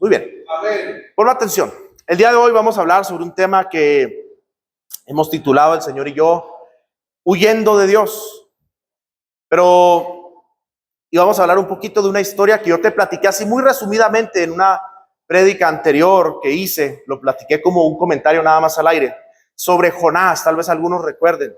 Muy bien. Pon atención. El día de hoy vamos a hablar sobre un tema que hemos titulado el Señor y yo, huyendo de Dios. Y vamos a hablar un poquito de una historia que yo te platiqué así muy resumidamente en una prédica anterior que hice. Lo platiqué como un comentario nada más al aire sobre Jonás, tal vez algunos recuerden.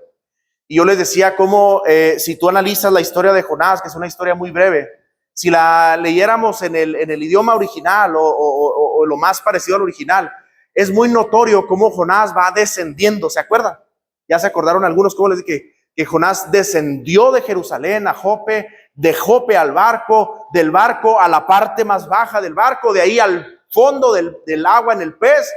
Y yo les decía cómo si tú analizas la historia de Jonás, que es una historia muy breve, si la leyéramos en el idioma original o lo más parecido al original, es muy notorio cómo Jonás va descendiendo. ¿Se acuerdan? Ya se acordaron algunos cómo les dije que Jonás descendió de Jerusalén a Jope, de Jope al barco, del barco a la parte más baja del barco, de ahí al fondo del agua en el pez,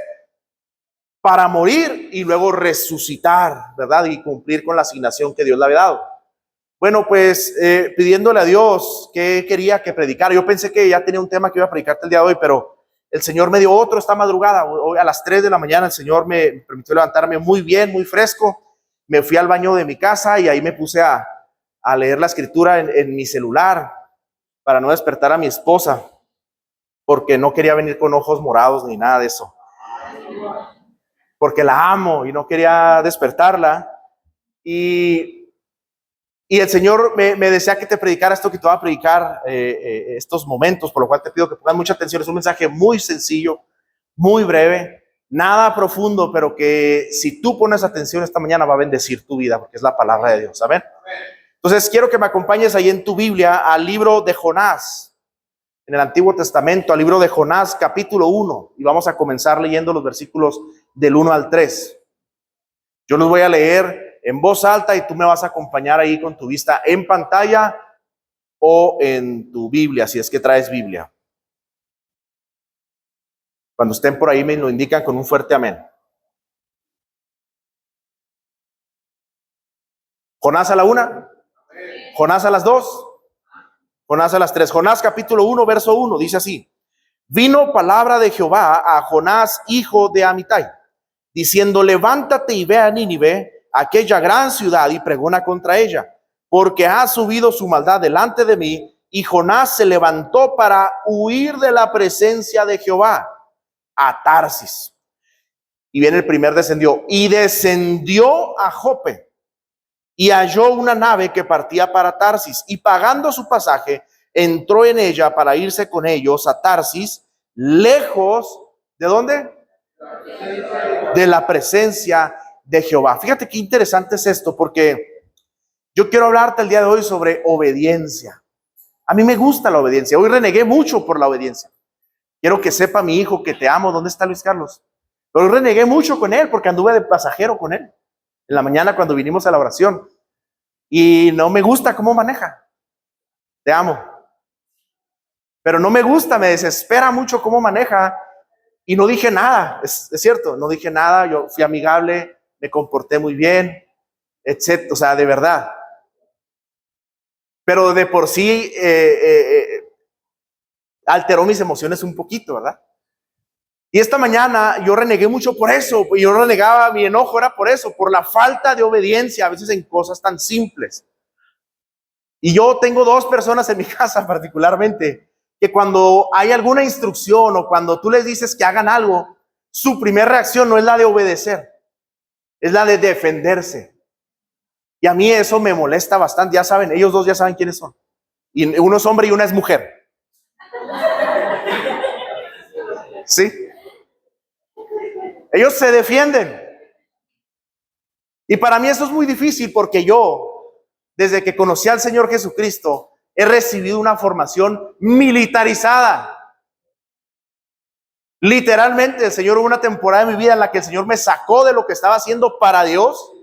para morir y luego resucitar, ¿verdad? Y cumplir con la asignación que Dios le había dado. Bueno, pues pidiéndole a Dios que quería que predicara. Yo pensé que ya tenía un tema que iba a predicarte el día de hoy, pero el Señor me dio otro esta madrugada. Hoy a las 3 de la mañana el Señor me permitió levantarme muy bien, muy fresco. Me fui al baño de mi casa y ahí me puse a leer la escritura en mi celular para no despertar a mi esposa, porque no quería venir con ojos morados ni nada de eso. Porque la amo y no quería despertarla. Y el Señor me desea que te predicara esto que te voy a predicar estos momentos, por lo cual te pido que pongan mucha atención. Es un mensaje muy sencillo, muy breve, nada profundo, pero que si tú pones atención esta mañana va a bendecir tu vida, porque es la palabra de Dios. ¿Amén? Entonces quiero que me acompañes ahí en tu Biblia al libro de Jonás, en el Antiguo Testamento, al libro de Jonás, capítulo 1, y vamos a comenzar leyendo los versículos del 1 al 3. Yo los voy a leer en voz alta y tú me vas a acompañar ahí con tu vista en pantalla o en tu Biblia, si es que traes Biblia. Cuando estén por ahí me lo indican con un fuerte amén. Jonás a la 1, Jonás a las 2, Jonás a las 3. Jonás capítulo 1, verso 1, dice así: vino palabra de Jehová a Jonás, hijo de Amitai, diciendo: levántate y ve a Nínive, aquella gran ciudad, y pregona contra ella, porque ha subido su maldad delante de mí. Y Jonás se levantó para huir de la presencia de Jehová a Tarsis. Y viene el primer descendió. Y descendió a Jope y halló una nave que partía para Tarsis, y pagando su pasaje, entró en ella para irse con ellos a Tarsis, lejos, ¿de dónde? De la presencia de Jehová. Fíjate qué interesante es esto, porque yo quiero hablarte el día de hoy sobre obediencia. A mí me gusta la obediencia. Hoy renegué mucho por la obediencia. Quiero que sepa mi hijo que te amo. ¿Dónde está Luis Carlos? Pero hoy renegué mucho con él porque anduve de pasajero con él en la mañana cuando vinimos a la oración. Y no me gusta cómo maneja. Te amo. Pero no me gusta, me desespera mucho cómo maneja. Y no dije nada, es cierto, no dije nada. Yo fui amigable, me comporté muy bien, etcétera. O sea, de verdad. Pero de por sí alteró mis emociones un poquito, ¿verdad? Y esta mañana yo renegué mucho por eso. Yo renegaba, mi enojo era por eso, por la falta de obediencia, a veces en cosas tan simples. Y yo tengo dos personas en mi casa particularmente, que cuando hay alguna instrucción o cuando tú les dices que hagan algo, su primera reacción no es la de obedecer, es la de defenderse. Y a mí eso me molesta bastante. Ya saben, ellos dos ya saben quiénes son. Y uno es hombre y una es mujer. ¿Sí? Ellos se defienden. Y para mí eso es muy difícil porque yo, desde que conocí al Señor Jesucristo, he recibido una formación militarizada. Literalmente, el Señor, hubo una temporada de mi vida en la que el Señor me sacó de lo que estaba haciendo para Dios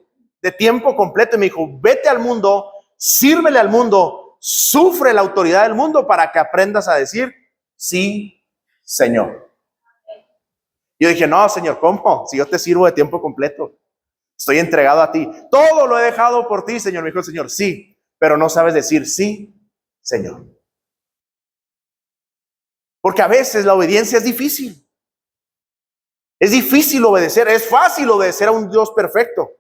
de tiempo completo y me dijo: vete al mundo, sírvele al mundo, sufre la autoridad del mundo para que aprendas a decir sí, Señor. Yo dije: no, Señor, ¿cómo? Si yo te sirvo de tiempo completo, estoy entregado a ti, todo lo he dejado por ti, Señor. Me dijo el Señor: sí, pero no sabes decir sí, Señor. Porque a veces la obediencia es difícil. Es difícil obedecer. Es fácil obedecer a un Dios perfecto.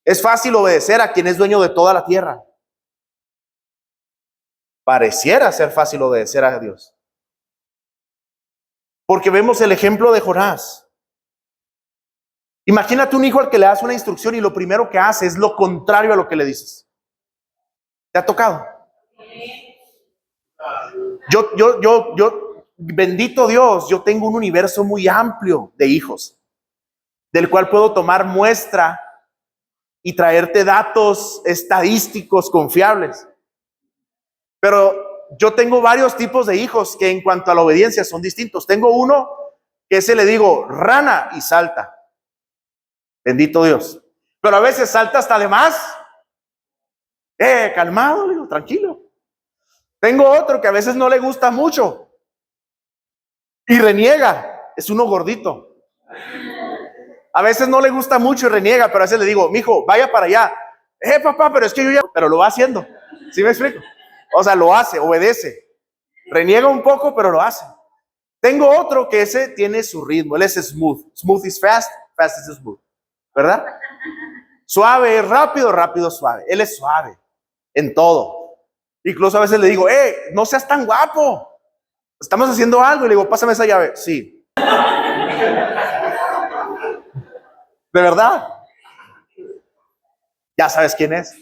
Es fácil obedecer a quien es dueño de toda la tierra. Pareciera ser fácil obedecer a Dios. Porque vemos el ejemplo de Jonás. Imagínate un hijo al que le das una instrucción y lo primero que hace es lo contrario a lo que le dices. ¿Te ha tocado? Bendito Dios, yo tengo un universo muy amplio de hijos, del cual puedo tomar muestra y traerte datos estadísticos confiables. Pero yo tengo varios tipos de hijos que en cuanto a la obediencia son distintos. Tengo uno que ese le digo rana y salta. Bendito Dios. Pero a veces salta hasta de más. Calmado, digo, tranquilo. Tengo otro que a veces no le gusta mucho y reniega. Es uno gordito. A veces no le gusta mucho y reniega, pero a veces le digo, mijo, vaya para allá. Papá, pero es que yo ya... Pero lo va haciendo. ¿Sí me explico? O sea, lo hace, obedece. Reniega un poco, pero lo hace. Tengo otro que ese tiene su ritmo. Él es smooth. Smooth is fast, fast is smooth. ¿Verdad? Suave, rápido, rápido, suave. Él es suave en todo. Incluso a veces le digo, no seas tan guapo. Estamos haciendo algo. Y le digo, pásame esa llave. Sí. ¿De verdad? Ya sabes quién es.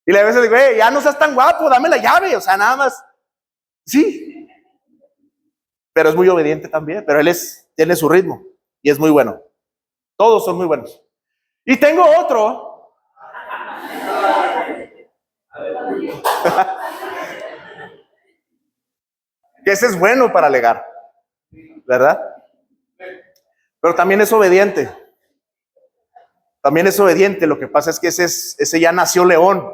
Y a veces le digo, ya no seas tan guapo, dame la llave. O sea, nada más. Sí. Pero es muy obediente también. Pero él tiene su ritmo y es muy bueno. Todos son muy buenos. Y tengo otro. Que ese es bueno para alegar. ¿Verdad? Pero también es obediente. También es obediente. Lo que pasa es que ese ya nació león.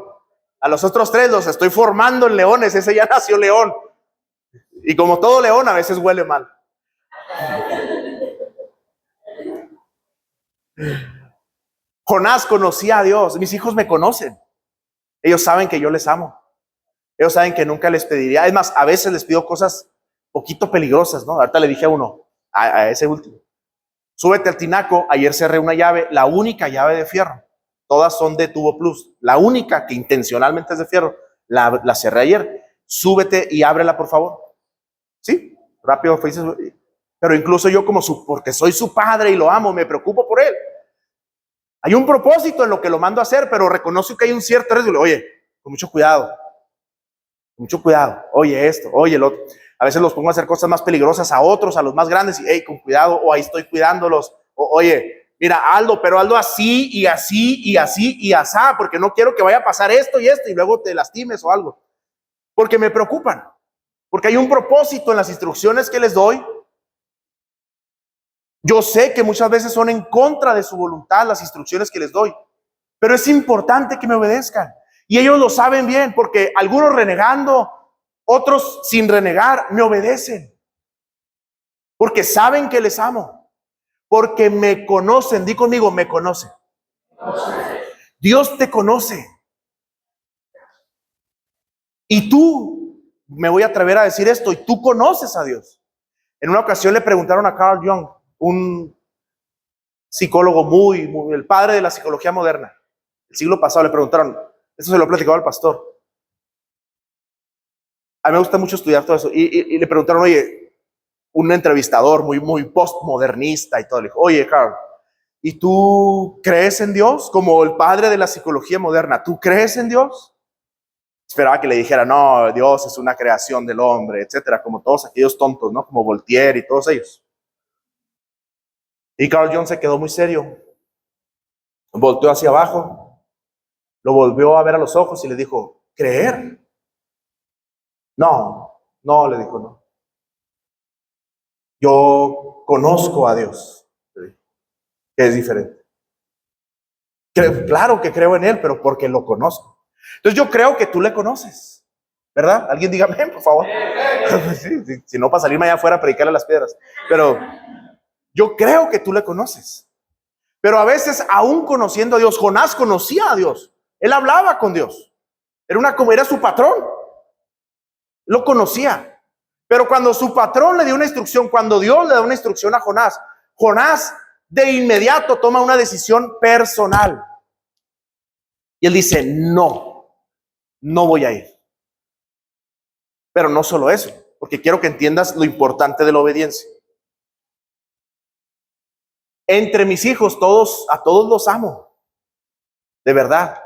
A los otros tres los estoy formando en leones. Ese ya nació león. Y como todo león, a veces huele mal. Jonás conocía a Dios. Mis hijos me conocen. Ellos saben que yo les amo. Ellos saben que nunca les pediría. Es más, a veces les pido cosas poquito peligrosas, ¿no? Ahorita le dije a uno, a ese último. Súbete al tinaco. Ayer cerré una llave, la única llave de fierro. Todas son de tubo plus. La única que intencionalmente es de fierro, la cerré ayer. Súbete y ábrela, por favor. Sí, rápido. Pero incluso yo porque soy su padre y lo amo, me preocupo por él. Hay un propósito en lo que lo mando a hacer, pero reconozco que hay un cierto riesgo. Oye, con mucho cuidado. Mucho cuidado. Oye esto, oye el otro. A veces los pongo a hacer cosas más peligrosas a otros, a los más grandes, y con cuidado, o ahí estoy cuidándolos. Oye, mira, Aldo, pero Aldo así, y así, y así, y asá, porque no quiero que vaya a pasar esto y esto, y luego te lastimes o algo. Porque me preocupan. Porque hay un propósito en las instrucciones que les doy. Yo sé que muchas veces son en contra de su voluntad las instrucciones que les doy, pero es importante que me obedezcan. Y ellos lo saben bien, porque algunos renegando, otros sin renegar, me obedecen. Porque saben que les amo. Porque me conocen. Di conmigo, me conocen. Dios te conoce. Y tú, me voy a atrever a decir esto, y tú conoces a Dios. En una ocasión le preguntaron a Carl Jung, un psicólogo el padre de la psicología moderna. El siglo pasado le preguntaron, eso se lo platicaba al pastor. A mí me gusta mucho estudiar todo eso. Y le preguntaron, oye, un entrevistador muy postmodernista y todo, le dijo, oye, Carl, ¿y tú crees en Dios? Como el padre de la psicología moderna, ¿tú crees en Dios? Esperaba que le dijera, no, Dios es una creación del hombre, etcétera, como todos aquellos tontos, ¿no? Como Voltaire y todos ellos. Y Carl Jung se quedó muy serio. Volteó hacia abajo, lo volvió a ver a los ojos y le dijo, ¿creer? No, le dijo, no. Yo conozco a Dios, que es diferente. Claro que creo en Él, pero porque lo conozco. Entonces yo creo que tú le conoces, ¿verdad? Alguien dígame, por favor. Sí, si no, para salirme allá afuera a predicarle a las piedras. Pero yo creo que tú le conoces. Pero a veces, aún conociendo a Dios, Jonás conocía a Dios. Él hablaba con Dios. Era su patrón. Lo conocía. Pero cuando su patrón le dio una instrucción, cuando Dios le da una instrucción a Jonás, Jonás de inmediato toma una decisión personal. Y él dice, no voy a ir. Pero no solo eso, porque quiero que entiendas lo importante de la obediencia. Entre mis hijos, a todos los amo, de verdad.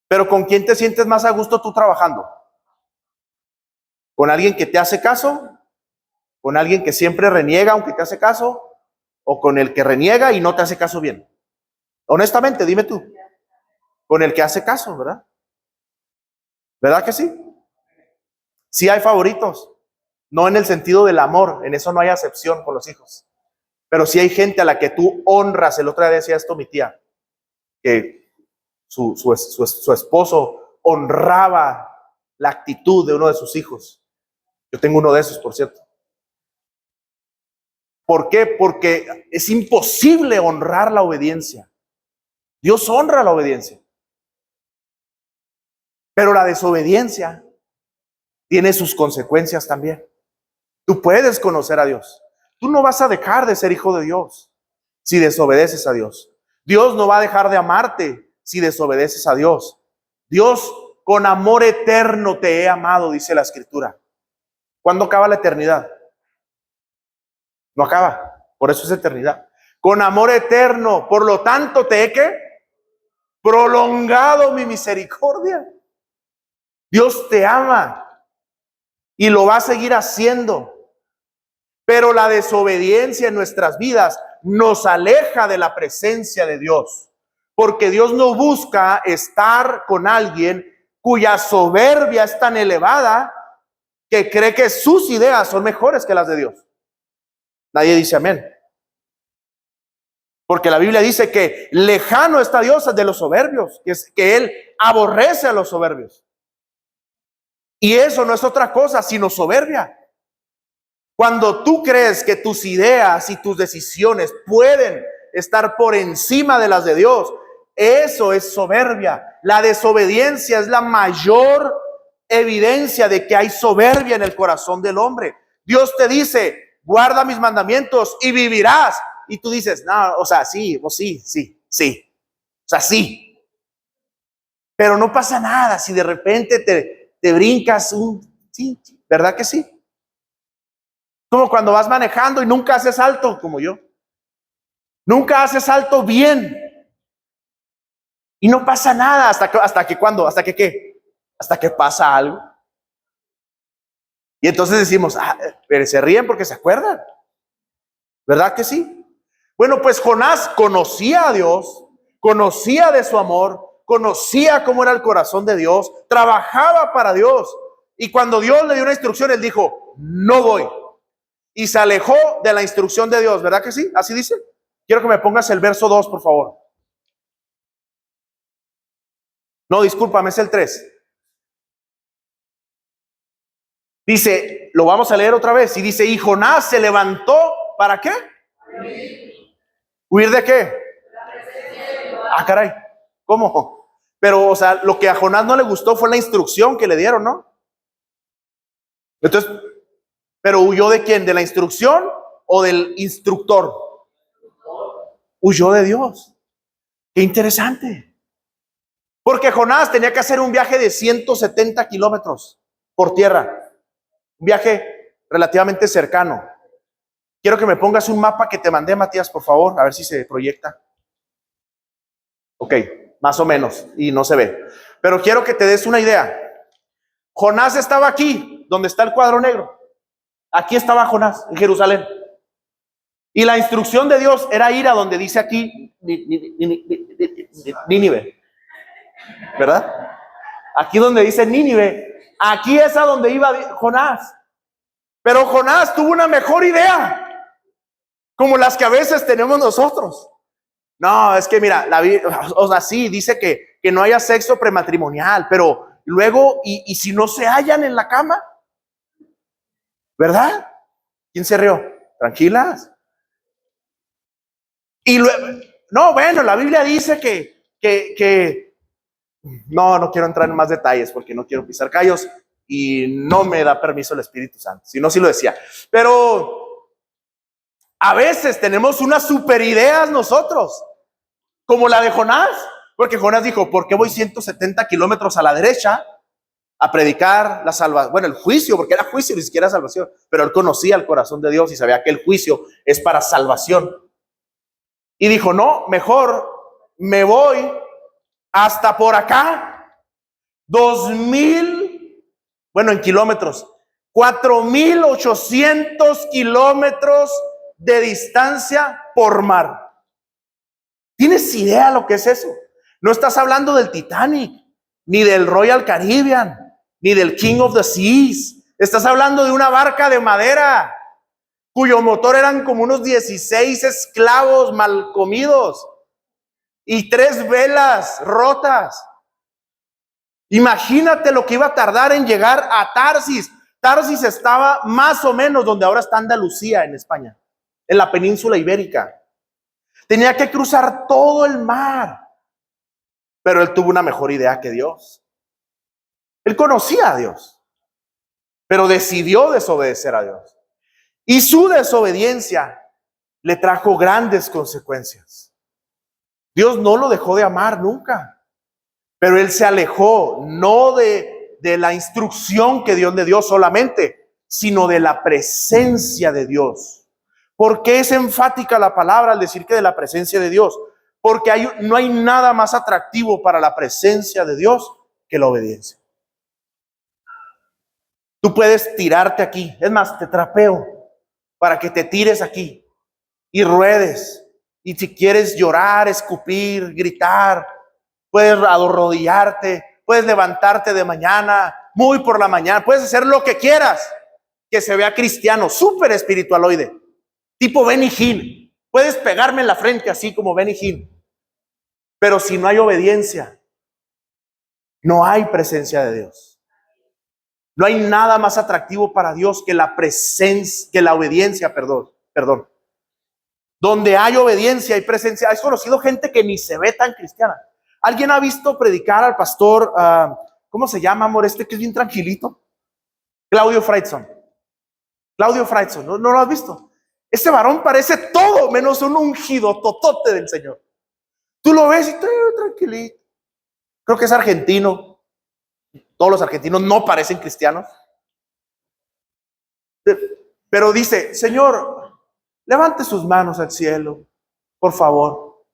Pero ¿con quién te sientes más a gusto tú trabajando? ¿Con alguien que te hace caso? ¿Con alguien que siempre reniega aunque te hace caso? ¿O con el que reniega y no te hace caso bien? Honestamente, dime tú. Con el que hace caso, ¿verdad? ¿Verdad que sí? Sí hay favoritos, no en el sentido del amor, en eso no hay acepción con los hijos. Pero sí hay gente a la que tú honras. El otro día decía esto mi tía, que su esposo honraba la actitud de uno de sus hijos. Yo tengo uno de esos, por cierto. ¿Por qué? Porque es imposible honrar la obediencia. Dios honra la obediencia. Pero la desobediencia tiene sus consecuencias también. Tú puedes conocer a Dios. Tú no vas a dejar de ser hijo de Dios si desobedeces a Dios. Dios no va a dejar de amarte si desobedeces a Dios. Dios, con amor eterno te he amado, dice la Escritura. ¿Cuándo acaba la eternidad? No acaba, por eso es eternidad. Con amor eterno, por lo tanto te he ¿qué? Prolongado mi misericordia. Dios te ama y lo va a seguir haciendo. Pero la desobediencia en nuestras vidas nos aleja de la presencia de Dios. Porque Dios no busca estar con alguien cuya soberbia es tan elevada que cree que sus ideas son mejores que las de Dios. Nadie dice amén. Porque la Biblia dice que lejano está Dios de los soberbios, que Él aborrece a los soberbios. Y eso no es otra cosa sino soberbia. Cuando tú crees que tus ideas y tus decisiones pueden estar por encima de las de Dios, eso es soberbia. La desobediencia es la mayor evidencia de que hay soberbia en el corazón del hombre. Dios te dice, guarda mis mandamientos y vivirás. Y tú dices, no, o sea, sí. O sea, sí. Pero no pasa nada si de repente te brincas sí, ¿verdad que sí? Como cuando vas manejando y nunca haces alto, como yo. Nunca haces alto bien. Y no pasa nada hasta que ¿qué? Hasta que pasa algo. Y entonces decimos, pero se ríen porque se acuerdan. ¿Verdad que sí? Bueno, pues Jonás conocía a Dios, conocía de su amor, conocía cómo era el corazón de Dios, trabajaba para Dios. Y cuando Dios le dio una instrucción, él dijo, no voy. Y se alejó de la instrucción de Dios, ¿verdad que sí? Así dice. Quiero que me pongas el verso 2, por favor. No, discúlpame, es el 3. Dice, lo vamos a leer otra vez. Y dice, y Jonás se levantó, ¿para qué? ¿Huir de qué? Caray, ¿cómo? Pero, o sea, lo que a Jonás no le gustó fue la instrucción que le dieron, ¿no? Entonces, ¿pero huyó de quién? ¿De la instrucción o del instructor? Huyó de Dios. Qué interesante. Porque Jonás tenía que hacer un viaje de 170 kilómetros por tierra. Un viaje relativamente cercano. Quiero que me pongas un mapa que te mandé, Matías, por favor, a ver si se proyecta. Ok, más o menos, y no se ve. Pero quiero que te des una idea. Jonás estaba aquí, donde está el cuadro negro. Aquí estaba Jonás, en Jerusalén. Y la instrucción de Dios era ir a donde dice aquí Nínive. ¿Verdad? Aquí donde dice Nínive. Aquí es a donde iba Jonás. Pero Jonás tuvo una mejor idea. Como las que a veces tenemos nosotros. No, es que mira, o sea, sí, dice que no haya sexo prematrimonial, pero luego, ¿y si no se hallan en la cama? ¿Verdad? ¿Quién se rió? Tranquilas. Y luego, no, bueno, la Biblia dice que no quiero entrar en más detalles porque no quiero pisar callos y no me da permiso el Espíritu Santo, si no, sí lo decía. Pero a veces tenemos unas super ideas nosotros, como la de Jonás, porque Jonás dijo, ¿por qué voy 170 kilómetros a la derecha a predicar la salvación, bueno, el juicio, porque era juicio, ni siquiera salvación, pero él conocía el corazón de Dios y sabía que el juicio es para salvación. Y dijo, no, mejor me voy hasta por acá, 2,000, bueno, en kilómetros, 4,800 kilómetros de distancia por mar. ¿Tienes idea lo que es eso? No estás hablando del Titanic, ni del Royal Caribbean, ni del King of the Seas. Estás hablando de una barca de madera, cuyo motor eran como unos 16 esclavos mal comidos y 3 velas rotas. Imagínate lo que iba a tardar en llegar a Tarsis. Tarsis estaba más o menos donde ahora está Andalucía en España, en la península ibérica. Tenía que cruzar todo el mar, pero él tuvo una mejor idea que Dios. Él conocía a Dios, pero decidió desobedecer a Dios. Y su desobediencia le trajo grandes consecuencias. Dios no lo dejó de amar nunca, pero él se alejó no de la instrucción que Dios le dio solamente, sino de la presencia de Dios. ¿Por qué es enfática la palabra al decir que de la presencia de Dios? Porque no hay nada más atractivo para la presencia de Dios que la obediencia. Tú puedes tirarte aquí, es más, te trapeo para que te tires aquí y ruedes. Y si quieres llorar, escupir, gritar, puedes arrodillarte, puedes levantarte de mañana, muy por la mañana, puedes hacer lo que quieras que se vea cristiano, súper espiritualoide, tipo Benny Hinn. Puedes pegarme en la frente así como Benny Hinn. Pero si no hay obediencia, no hay presencia de Dios. No hay nada más atractivo para Dios que la presencia, que la obediencia, perdón. Donde hay obediencia, hay presencia. ¿Has conocido gente que ni se ve tan cristiana? ¿Alguien ha visto predicar al pastor, cómo se llama, amor, que es bien tranquilito? Claudio Fraitzson. ¿No lo has visto? Ese varón parece todo menos un ungido totote del Señor. Tú lo ves y está tranquilito. Creo que es argentino. Todos los argentinos no parecen cristianos. Pero dice, Señor, levante sus manos al cielo, por favor.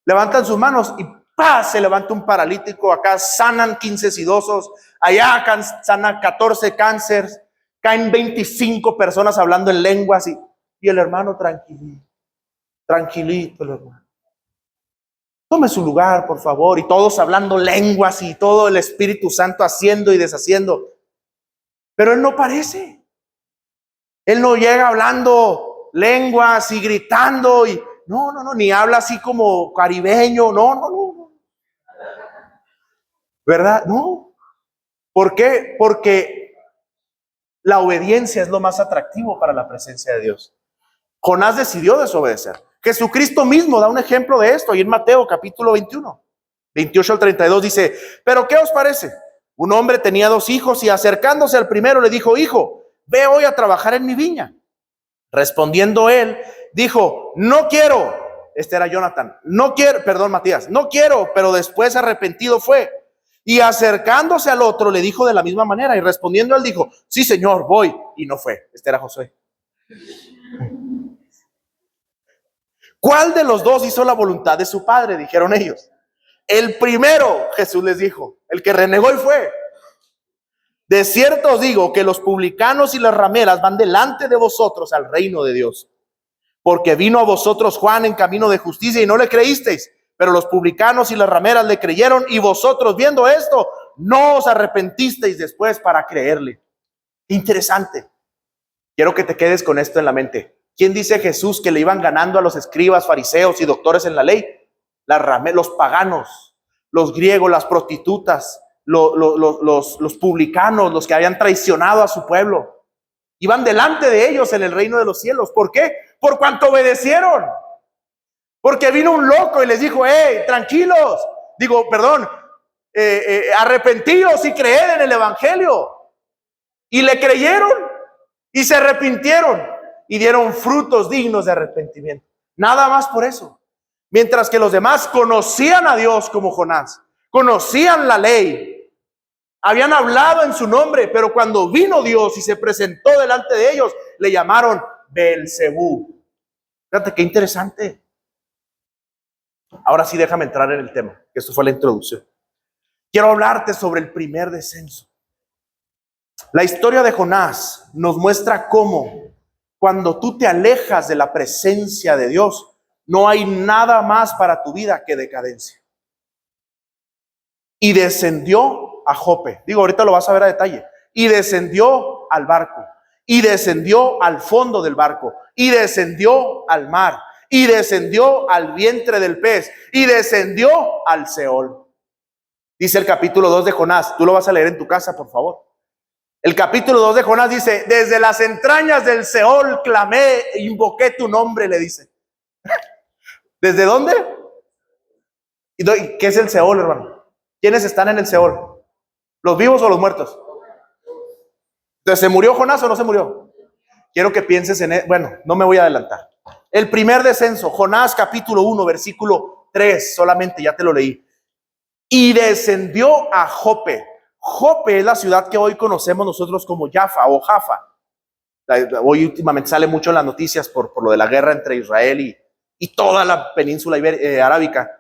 Levantan sus manos y ¡pah! Se levanta un paralítico. Acá sanan 15 sidosos. Allá sanan 14 cánceres. Caen 25 personas hablando en lenguas. Y el hermano tranquilito el hermano. Tome su lugar, por favor. Y todos hablando lenguas y todo el Espíritu Santo haciendo y deshaciendo. Pero él no parece. Él no llega hablando lenguas y gritando y no, ni habla así como caribeño, no. ¿Verdad? No. ¿Por qué? Porque la obediencia es lo más atractivo para la presencia de Dios. Jonás decidió desobedecer. Jesucristo mismo da un ejemplo de esto, y en Mateo capítulo 21, 28 al 32 dice, ¿pero qué os parece? Un hombre tenía 2 hijos y acercándose al primero le dijo, hijo, ve hoy a trabajar en mi viña. Respondiendo él, dijo, no quiero. Este era Jonathan. Matías, no quiero, pero después arrepentido fue. Y acercándose al otro le dijo de la misma manera, y respondiendo él dijo, sí señor, voy, y no fue. Este era Josué. ¿Cuál de los 2 hizo la voluntad de su padre? Dijeron ellos. El primero, Jesús les dijo, el que renegó y fue. De cierto os digo que los publicanos y las rameras van delante de vosotros al reino de Dios. Porque vino a vosotros Juan en camino de justicia y no le creísteis, pero los publicanos y las rameras le creyeron, y vosotros viendo esto no os arrepentisteis después para creerle. Interesante. Quiero que te quedes con esto en la mente. ¿Quién dice Jesús que le iban ganando a los escribas, fariseos y doctores en la ley? Los paganos, los griegos, las prostitutas, los publicanos, los que habían traicionado a su pueblo. Iban delante de ellos en el reino de los cielos. ¿Por qué? Por cuanto obedecieron. Porque vino un loco y les dijo, tranquilos, arrepentidos y creed en el evangelio. Y le creyeron y se arrepintieron y dieron frutos dignos de arrepentimiento. Nada más por eso. Mientras que los demás conocían a Dios como Jonás, conocían la ley, Habían hablado en su nombre, pero cuando vino Dios y se presentó delante de ellos, le llamaron Beelzebú. Fíjate qué interesante. Ahora sí, déjame entrar en el tema, que esto fue la introducción. Quiero hablarte sobre el primer descenso. La historia de Jonás nos muestra cómo cuando tú te alejas de la presencia de Dios, no hay nada más para tu vida que decadencia. Y descendió a Jope. Digo, ahorita lo vas a ver a detalle. Y descendió al barco. Y descendió al fondo del barco. Y descendió al mar. Y descendió al vientre del pez. Y descendió al Seol. Dice el capítulo 2 de Jonás. Tú lo vas a leer en tu casa, por favor. El capítulo 2 de Jonás dice: desde las entrañas del Seol clamé e invoqué tu nombre, le dice. ¿Desde dónde? ¿Y qué es el Seol, hermano? ¿Quiénes están en el Seol? ¿Los vivos o los muertos? Entonces, ¿se murió Jonás o no se murió? Quiero que pienses en él. Bueno, no me voy a adelantar. El primer descenso, Jonás capítulo 1, versículo 3, solamente ya te lo leí. Y descendió a Jope. Jope es la ciudad que hoy conocemos nosotros como Jaffa o Jaffa. Hoy últimamente sale mucho en las noticias por lo de la guerra entre Israel y toda la península arábica.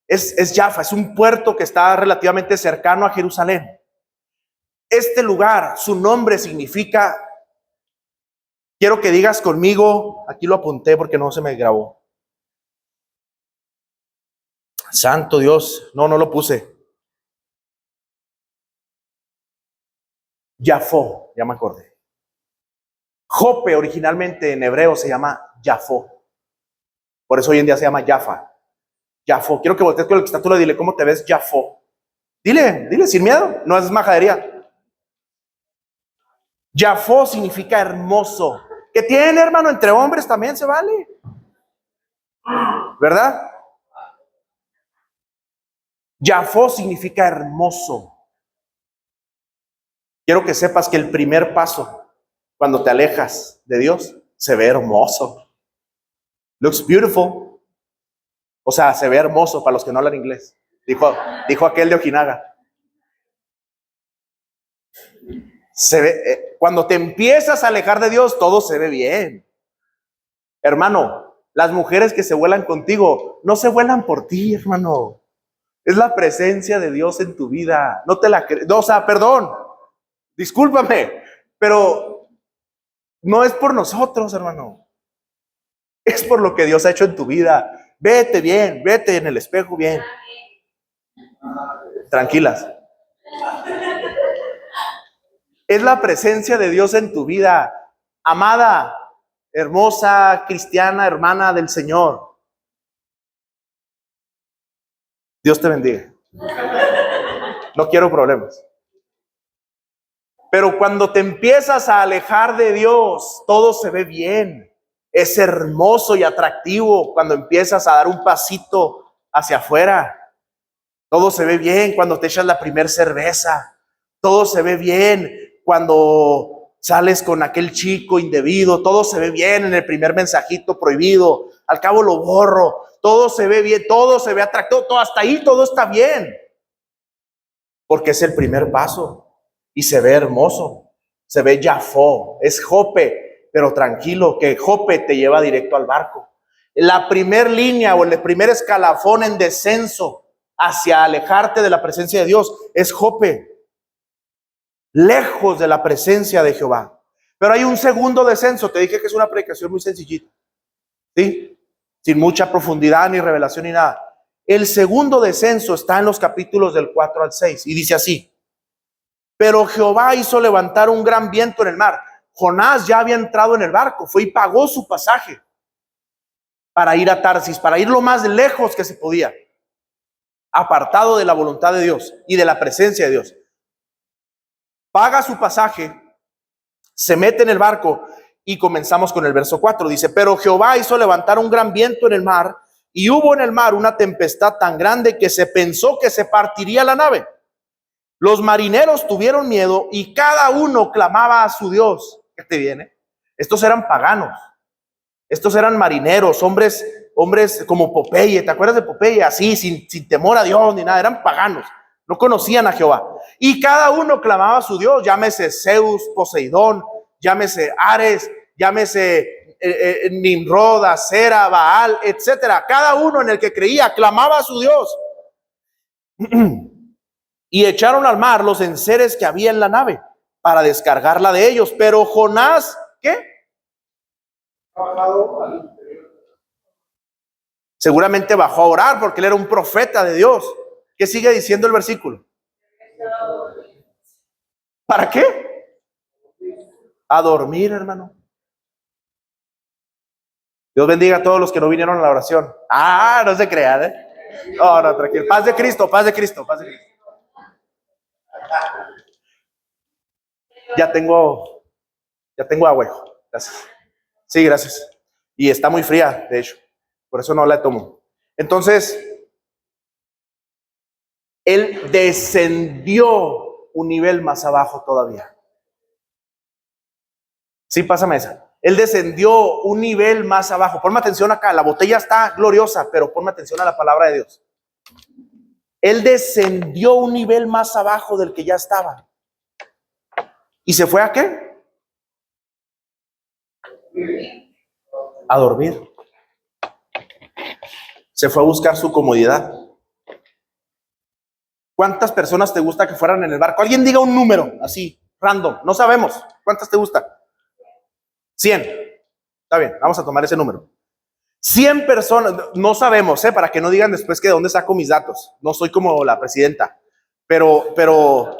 Es Jaffa, es un puerto que está relativamente cercano a Jerusalén. Este lugar, su nombre significa, quiero que digas conmigo, aquí lo apunté porque no se me grabó. Santo Dios, no lo puse. Jafó, ya me acordé. Jope originalmente en hebreo se llama Jafó. Por eso hoy en día se llama Jaffa. Jafó. Quiero que voltees con el que está tú y dile: ¿cómo te ves, Jafó? Dile sin miedo, no es majadería. Jafó significa hermoso. ¿Qué tiene, hermano? Entre hombres también se vale, ¿verdad? Jafó significa hermoso. Quiero que sepas que el primer paso cuando te alejas de Dios se ve hermoso. Looks beautiful. O sea, se ve hermoso para los que no hablan inglés. Dijo aquel de Ojinaga. Se ve, cuando te empiezas a alejar de Dios, todo se ve bien. Hermano, las mujeres que se vuelan contigo, no se vuelan por ti, hermano. Es la presencia de Dios en tu vida. No te la crees. No, o sea, perdón. Discúlpame, pero no es por nosotros, hermano. Es por lo que Dios ha hecho en tu vida. Vete bien, vete en el espejo bien. Tranquilas. Es la presencia de Dios en tu vida, amada, hermosa, cristiana, hermana del Señor. Dios te bendiga. No quiero problemas. Pero cuando te empiezas a alejar de Dios, todo se ve bien. Es hermoso y atractivo cuando empiezas a dar un pasito hacia afuera. Todo se ve bien cuando te echas la primer cerveza. Todo se ve bien cuando sales con aquel chico indebido. Todo se ve bien en el primer mensajito prohibido. Al cabo lo borro. Todo se ve bien, todo se ve atractivo. Todo, hasta ahí todo está bien. Porque es el primer paso. Y se ve hermoso. Se ve Jafó. Es Jope. Pero tranquilo, que Jope te lleva directo al barco. La primer línea o el primer escalafón en descenso hacia alejarte de la presencia de Dios es Jope. Lejos de la presencia de Jehová. Pero hay un segundo descenso. Te dije que es una predicación muy sencillita, ¿sí? Sin mucha profundidad ni revelación ni nada. El segundo descenso está en los capítulos del 4 al 6 y dice así: pero Jehová hizo levantar un gran viento en el mar. Jonás ya había entrado en el barco, fue y pagó su pasaje para ir a Tarsis, para ir lo más lejos que se podía, apartado de la voluntad de Dios y de la presencia de Dios. Paga su pasaje, se mete en el barco y comenzamos con el verso 4. Dice: pero Jehová hizo levantar un gran viento en el mar y hubo en el mar una tempestad tan grande que se pensó que se partiría la nave. Los marineros tuvieron miedo y cada uno clamaba a su Dios. ¿Qué te viene? Estos eran paganos. Estos eran marineros, hombres como Popeye. ¿Te acuerdas de Popeye? Así, sin temor a Dios ni nada. Eran paganos. no conocían a Jehová. Y cada uno clamaba a su Dios, llámese Zeus, Poseidón, llámese Ares, llámese Nimrod, Acera, Baal, etcétera. Cada uno en el que creía clamaba a su Dios. Y echaron al mar los enseres que había en la nave para descargarla de ellos. Pero Jonás, ¿qué? Seguramente bajó a orar porque él era un profeta de Dios. ¿Qué sigue diciendo el versículo? ¿Para qué? A dormir, hermano. Dios bendiga a todos los que no vinieron a la oración. No se crean, No, tranquilo. Paz de Cristo, paz de Cristo, paz de Cristo. Ya tengo agua, hijo. Gracias. Sí, gracias. Y está muy fría, de hecho. Por eso no la tomo. Entonces, él descendió un nivel más abajo todavía. Sí, pásame esa. Él descendió un nivel más abajo. Ponme atención acá. La botella está gloriosa, pero ponme atención a la palabra de Dios. Él descendió un nivel más abajo del que ya estaba. ¿Y se fue a qué? A dormir. Se fue a buscar su comodidad. ¿Cuántas personas te gusta que fueran en el barco? Alguien diga un número, así, random. No sabemos. ¿Cuántas te gusta? 100. Está bien, vamos a tomar ese número. 100 personas, no sabemos, para que no digan después que de dónde saco mis datos. No soy como la presidenta. Pero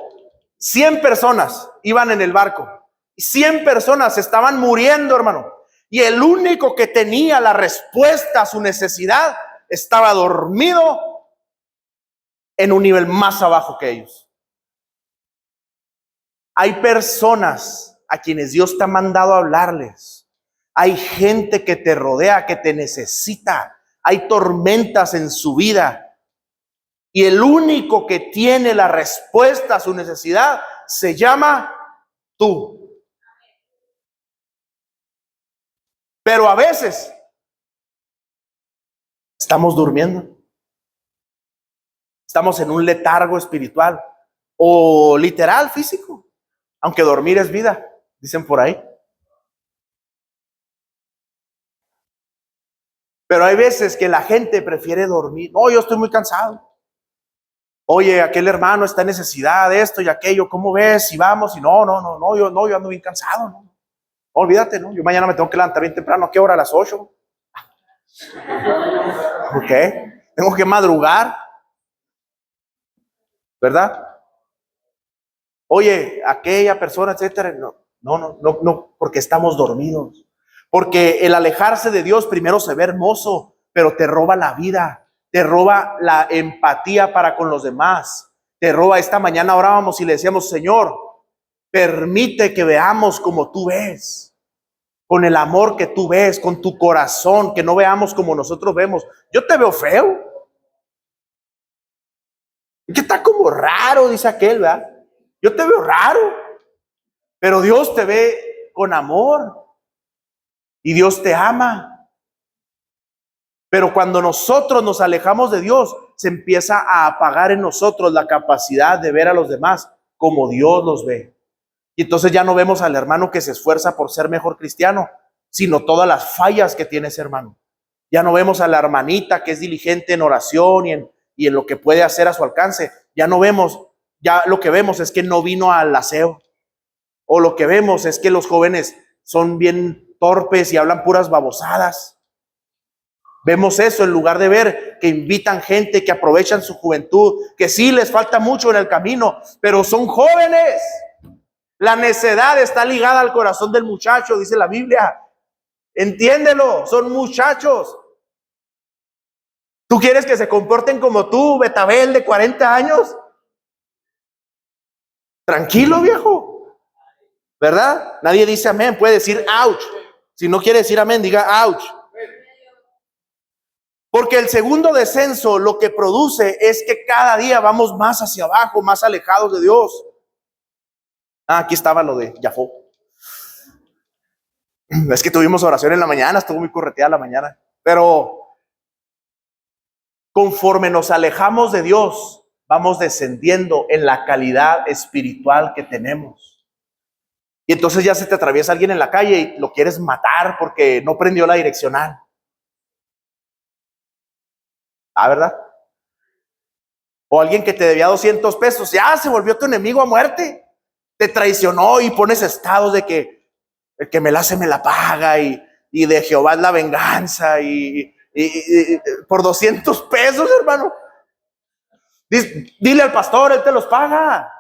100 personas iban en el barco. 100 personas estaban muriendo, hermano. Y el único que tenía la respuesta a su necesidad estaba dormido en un nivel más abajo que ellos. Hay personas a quienes Dios te ha mandado a hablarles. Hay gente que te rodea, que te necesita. Hay tormentas en su vida. Y el único que tiene la respuesta a su necesidad se llama tú. Pero a veces estamos durmiendo. Estamos en un letargo espiritual o literal físico. Aunque dormir es vida, dicen por ahí. Pero hay veces que la gente prefiere dormir. No, yo estoy muy cansado. Oye, aquel hermano está en necesidad de esto y aquello. ¿Cómo ves? Si vamos, y no, yo ando bien cansado. No, olvídate, ¿no? Yo mañana me tengo que levantar bien temprano. ¿A qué hora? A las 8. Ok. Tengo que madrugar. ¿Verdad? Oye, aquella persona, etcétera. No, porque estamos dormidos. Porque el alejarse de Dios primero se ve hermoso, pero te roba la vida, te roba la empatía para con los demás, te roba. Esta mañana orábamos y le decíamos: Señor, permite que veamos como tú ves, con el amor que tú ves, con tu corazón, que no veamos como nosotros vemos. Yo te veo feo. Que está como raro, dice aquel, ¿verdad? Yo te veo raro, pero Dios te ve con amor y Dios te ama. Pero cuando nosotros nos alejamos de Dios, se empieza a apagar en nosotros la capacidad de ver a los demás como Dios los ve. Y entonces ya no vemos al hermano que se esfuerza por ser mejor cristiano, sino todas las fallas que tiene ese hermano. Ya no vemos a la hermanita que es diligente en oración y en lo que puede hacer a su alcance. Ya no vemos, ya lo que vemos es que no vino al aseo. O lo que vemos es que los jóvenes son bien torpes y hablan puras babosadas. Vemos eso en lugar de ver que invitan gente, que aprovechan su juventud, que sí les falta mucho en el camino, pero son jóvenes. La necedad está ligada al corazón del muchacho, dice la Biblia. Entiéndelo, son muchachos. ¿Tú quieres que se comporten como tú, Betabel de 40 años? Tranquilo, viejo. ¿Verdad? Nadie dice amén, puede decir ouch. Si no quiere decir amén, diga ouch. Porque el segundo descenso lo que produce es que cada día vamos más hacia abajo, más alejados de Dios. Aquí estaba lo de Jafó. Es que tuvimos oración en la mañana, estuvo muy correteada la mañana. Pero conforme nos alejamos de Dios, vamos descendiendo en la calidad espiritual que tenemos. Y entonces ya se te atraviesa alguien en la calle y lo quieres matar porque no prendió la direccional. ¿Verdad? O alguien que te debía 200 pesos, ya se volvió tu enemigo a muerte. Te traicionó y pones estados de que el que me la hace me la paga y de Jehová es la venganza y por 200 pesos, hermano. Dile al pastor, él te los paga.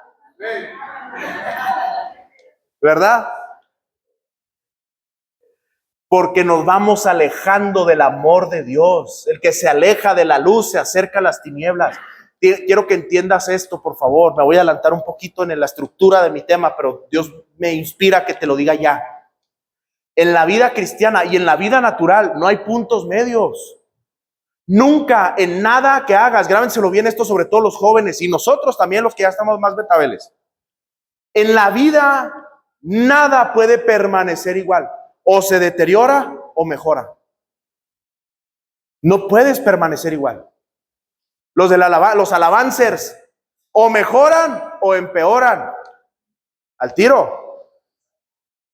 ¿Verdad? Porque nos vamos alejando del amor de Dios. El que se aleja de la luz se acerca a las tinieblas. Quiero que entiendas esto, por favor. Me voy a adelantar un poquito en la estructura de mi tema, pero Dios me inspira a que te lo diga ya. En la vida cristiana y en la vida natural no hay puntos medios. Nunca en nada que hagas, grábenselo bien esto, sobre todo los jóvenes y nosotros también los que ya estamos más betabeles. En la vida nada puede permanecer igual. O se deteriora o mejora. No puedes permanecer igual. Los alabancers o mejoran o empeoran. Al tiro.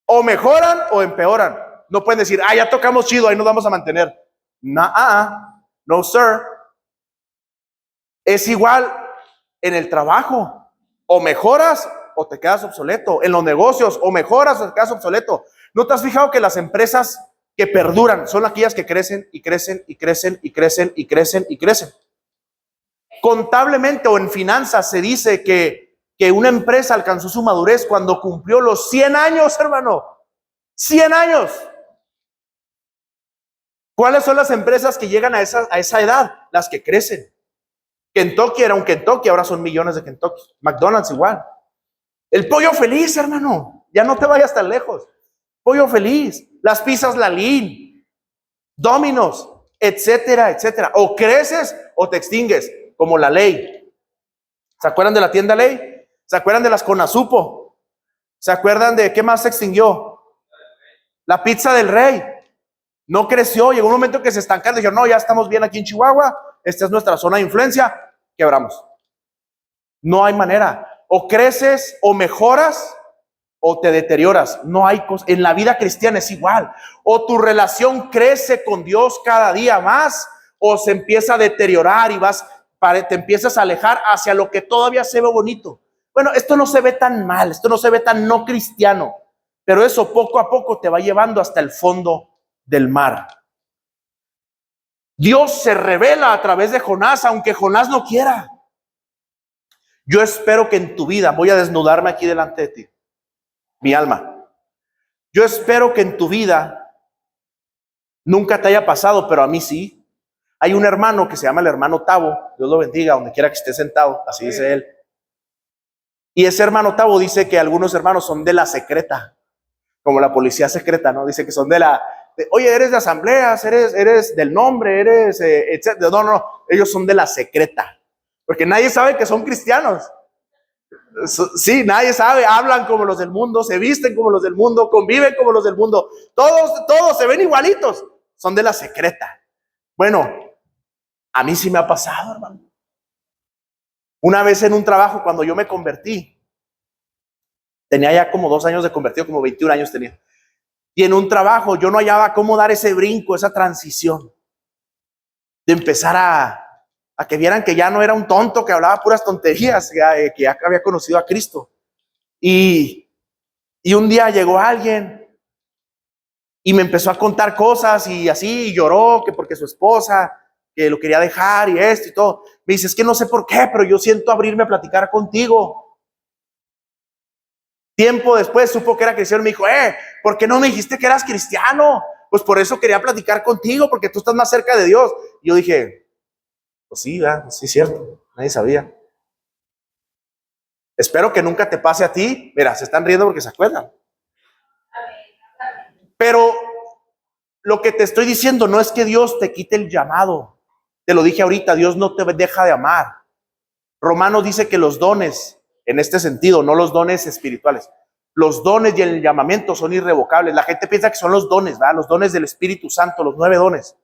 O mejoran o empeoran. No pueden decir, ya tocamos chido, ahí nos vamos a mantener. No, sir. Es igual en el trabajo. O mejoras o te quedas obsoleto. En los negocios, o mejoras o te quedas obsoleto. ¿No te has fijado que las empresas que perduran son aquellas que crecen y crecen y crecen y crecen y crecen y crecen? Contablemente o en finanzas se dice que una empresa alcanzó su madurez cuando cumplió los 100 años, hermano. 100 años. ¿Cuáles son las empresas que llegan a esa edad? Las que crecen. Kentucky era un Kentucky, ahora son millones de Kentucky. McDonald's igual. El pollo feliz, hermano. Ya no te vayas tan lejos. Pollo feliz, las pizzas Lalín, Domino's, etcétera, etcétera. O creces o te extingues, como la Ley. ¿Se acuerdan de la tienda Ley? ¿Se acuerdan de las Conazupo? ¿Se acuerdan de qué más se extinguió? La pizza del Rey. No creció, llegó un momento que se estancaron. Dijeron, no, ya estamos bien aquí en Chihuahua, esta es nuestra zona de influencia, quebramos. No hay manera. O creces o mejoras o te deterioras. No hay cosa. En la vida cristiana es igual. O tu relación crece con Dios cada día más, o se empieza a deteriorar y te empiezas a alejar hacia lo que todavía se ve bonito. Bueno, esto no se ve tan mal, esto no se ve tan no cristiano, pero eso poco a poco te va llevando hasta el fondo del mar. Dios se revela a través de Jonás, aunque Jonás no quiera. Yo espero que en tu vida, voy a desnudarme aquí delante de ti, mi alma. Yo espero que en tu vida nunca te haya pasado, pero a mí sí. Hay un hermano que se llama el hermano Tavo, Dios lo bendiga, donde quiera que esté sentado, así dice él. Y ese hermano Tavo dice que algunos hermanos son de la secreta, como la policía secreta, ¿no? Dice que son oye, eres de asambleas, eres del nombre, etcétera. No, ellos son de la secreta, porque nadie sabe que son cristianos. Sí, nadie sabe, hablan como los del mundo, se visten como los del mundo, conviven como los del mundo, todos se ven igualitos, son de la secreta. Bueno, a mí sí me ha pasado, hermano. Una vez en un trabajo, cuando yo me convertí, tenía ya como 2 años de convertido, como 21 años tenía, y en un trabajo yo no hallaba cómo dar ese brinco, esa transición, de empezar a que vieran que ya no era un tonto que hablaba puras tonterías, que ya había conocido a Cristo. Y un día llegó alguien y me empezó a contar cosas y así, y lloró que porque su esposa, que lo quería dejar y esto y todo. Me dice, es que no sé por qué, pero yo siento abrirme a platicar contigo. Tiempo después supo que era cristiano y me dijo, ¿por qué no me dijiste que eras cristiano? Pues por eso quería platicar contigo, porque tú estás más cerca de Dios. Y yo dije, pues sí, sí es cierto, nadie sabía. Espero que nunca te pase a ti. Mira, se están riendo porque se acuerdan. Pero lo que te estoy diciendo no es que Dios te quite el llamado. Te lo dije ahorita, Dios no te deja de amar. Romanos dice que los dones, en este sentido, no los dones espirituales, los dones y el llamamiento son irrevocables. La gente piensa que son los dones, ¿verdad? Los dones del Espíritu Santo, los 9 dones.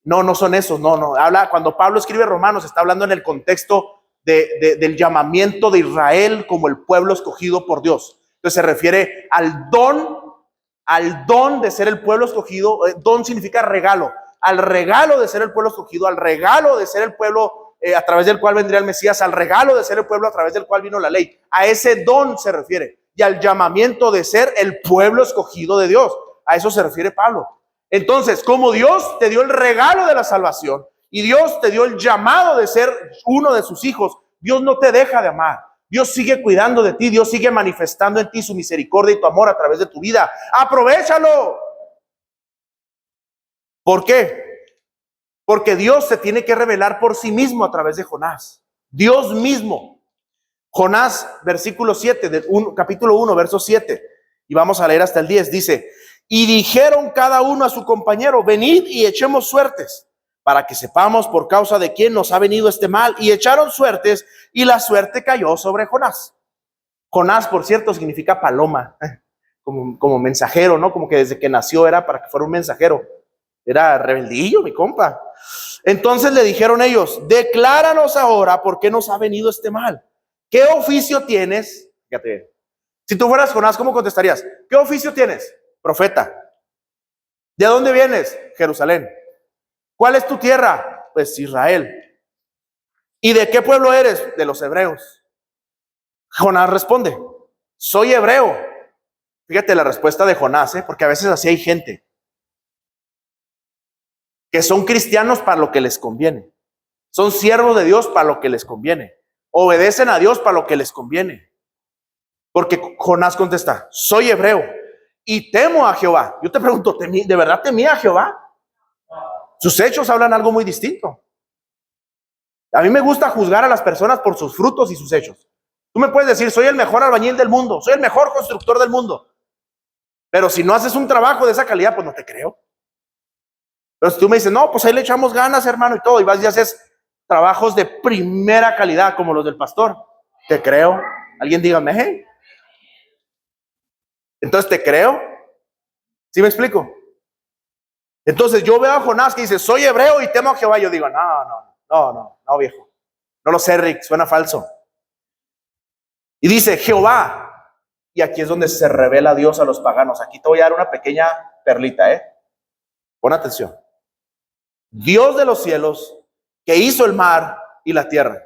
No son esos, no. Habla, cuando Pablo escribe Romanos, está hablando en el contexto del llamamiento de Israel como el pueblo escogido por Dios. Entonces se refiere al don de ser el pueblo escogido. Don significa regalo, al regalo de ser el pueblo escogido, al regalo de ser el pueblo a través del cual vendría el Mesías, al regalo de ser el pueblo a través del cual vino la ley. A ese don se refiere, y al llamamiento de ser el pueblo escogido de Dios. A eso se refiere Pablo. Entonces, como Dios te dio el regalo de la salvación y Dios te dio el llamado de ser uno de sus hijos, Dios no te deja de amar. Dios sigue cuidando de ti, Dios sigue manifestando en ti su misericordia y tu amor a través de tu vida. ¡Aprovechalo! ¿Por qué? Porque Dios se tiene que revelar por sí mismo a través de Jonás. Dios mismo. Jonás, versículo 7, capítulo 1, verso 7. Y vamos a leer hasta el 10. Dice: y dijeron cada uno a su compañero: venid y echemos suertes, para que sepamos por causa de quién nos ha venido este mal. Y echaron suertes, y la suerte cayó sobre Jonás. Jonás, por cierto, significa paloma, como mensajero, ¿no? Como que desde que nació era para que fuera un mensajero. Era rebeldillo, mi compa. Entonces le dijeron ellos: decláranos ahora por qué nos ha venido este mal. ¿Qué oficio tienes? Fíjate, si tú fueras Jonás, ¿cómo contestarías? ¿Qué oficio tienes? Profeta. ¿De dónde vienes? Jerusalén. ¿Cuál es tu tierra? Pues Israel. ¿Y de qué pueblo eres? De los hebreos. Jonás responde: soy hebreo. Fíjate la respuesta de Jonás, porque a veces así hay gente que son cristianos para lo que les conviene, son siervos de Dios para lo que les conviene, obedecen a Dios para lo que les conviene. Porque Jonás contesta: soy hebreo y temo a Jehová. Yo te pregunto, ¿de verdad temía a Jehová? Sus hechos hablan algo muy distinto. A mí me gusta juzgar a las personas por sus frutos y sus hechos. Tú me puedes decir: soy el mejor albañil del mundo, soy el mejor constructor del mundo, pero si no haces un trabajo de esa calidad, pues no te creo. Pero si tú me dices: no, pues ahí le echamos ganas, hermano, y todo, y vas y haces trabajos de primera calidad como los del pastor, te creo. Alguien dígame, ¿eh? Entonces te creo. ¿Sí me explico? Entonces yo veo a Jonás que dice: soy hebreo y temo a Jehová. Yo digo: no, viejo. No lo sé, Rick, suena falso. Y dice Jehová. Y aquí es donde se revela Dios a los paganos. Aquí te voy a dar una pequeña perlita, Pon atención. Dios de los cielos, que hizo el mar y la tierra.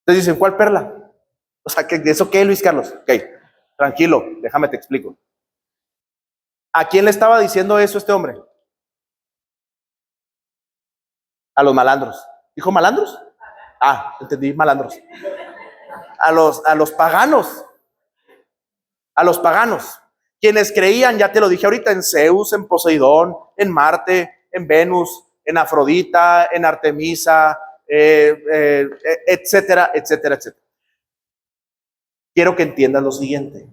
Entonces dicen: ¿cuál perla? O sea, ¿eso qué, Luis Carlos? Ok, tranquilo, déjame te explico. ¿A quién le estaba diciendo eso este hombre? A los malandros. ¿Dijo malandros? Ah, entendí, malandros. A los paganos. A los paganos. Quienes creían, ya te lo dije ahorita, en Zeus, en Poseidón, en Marte, en Venus, en Afrodita, en Artemisa, etcétera, etcétera, etcétera. Quiero que entiendas lo siguiente.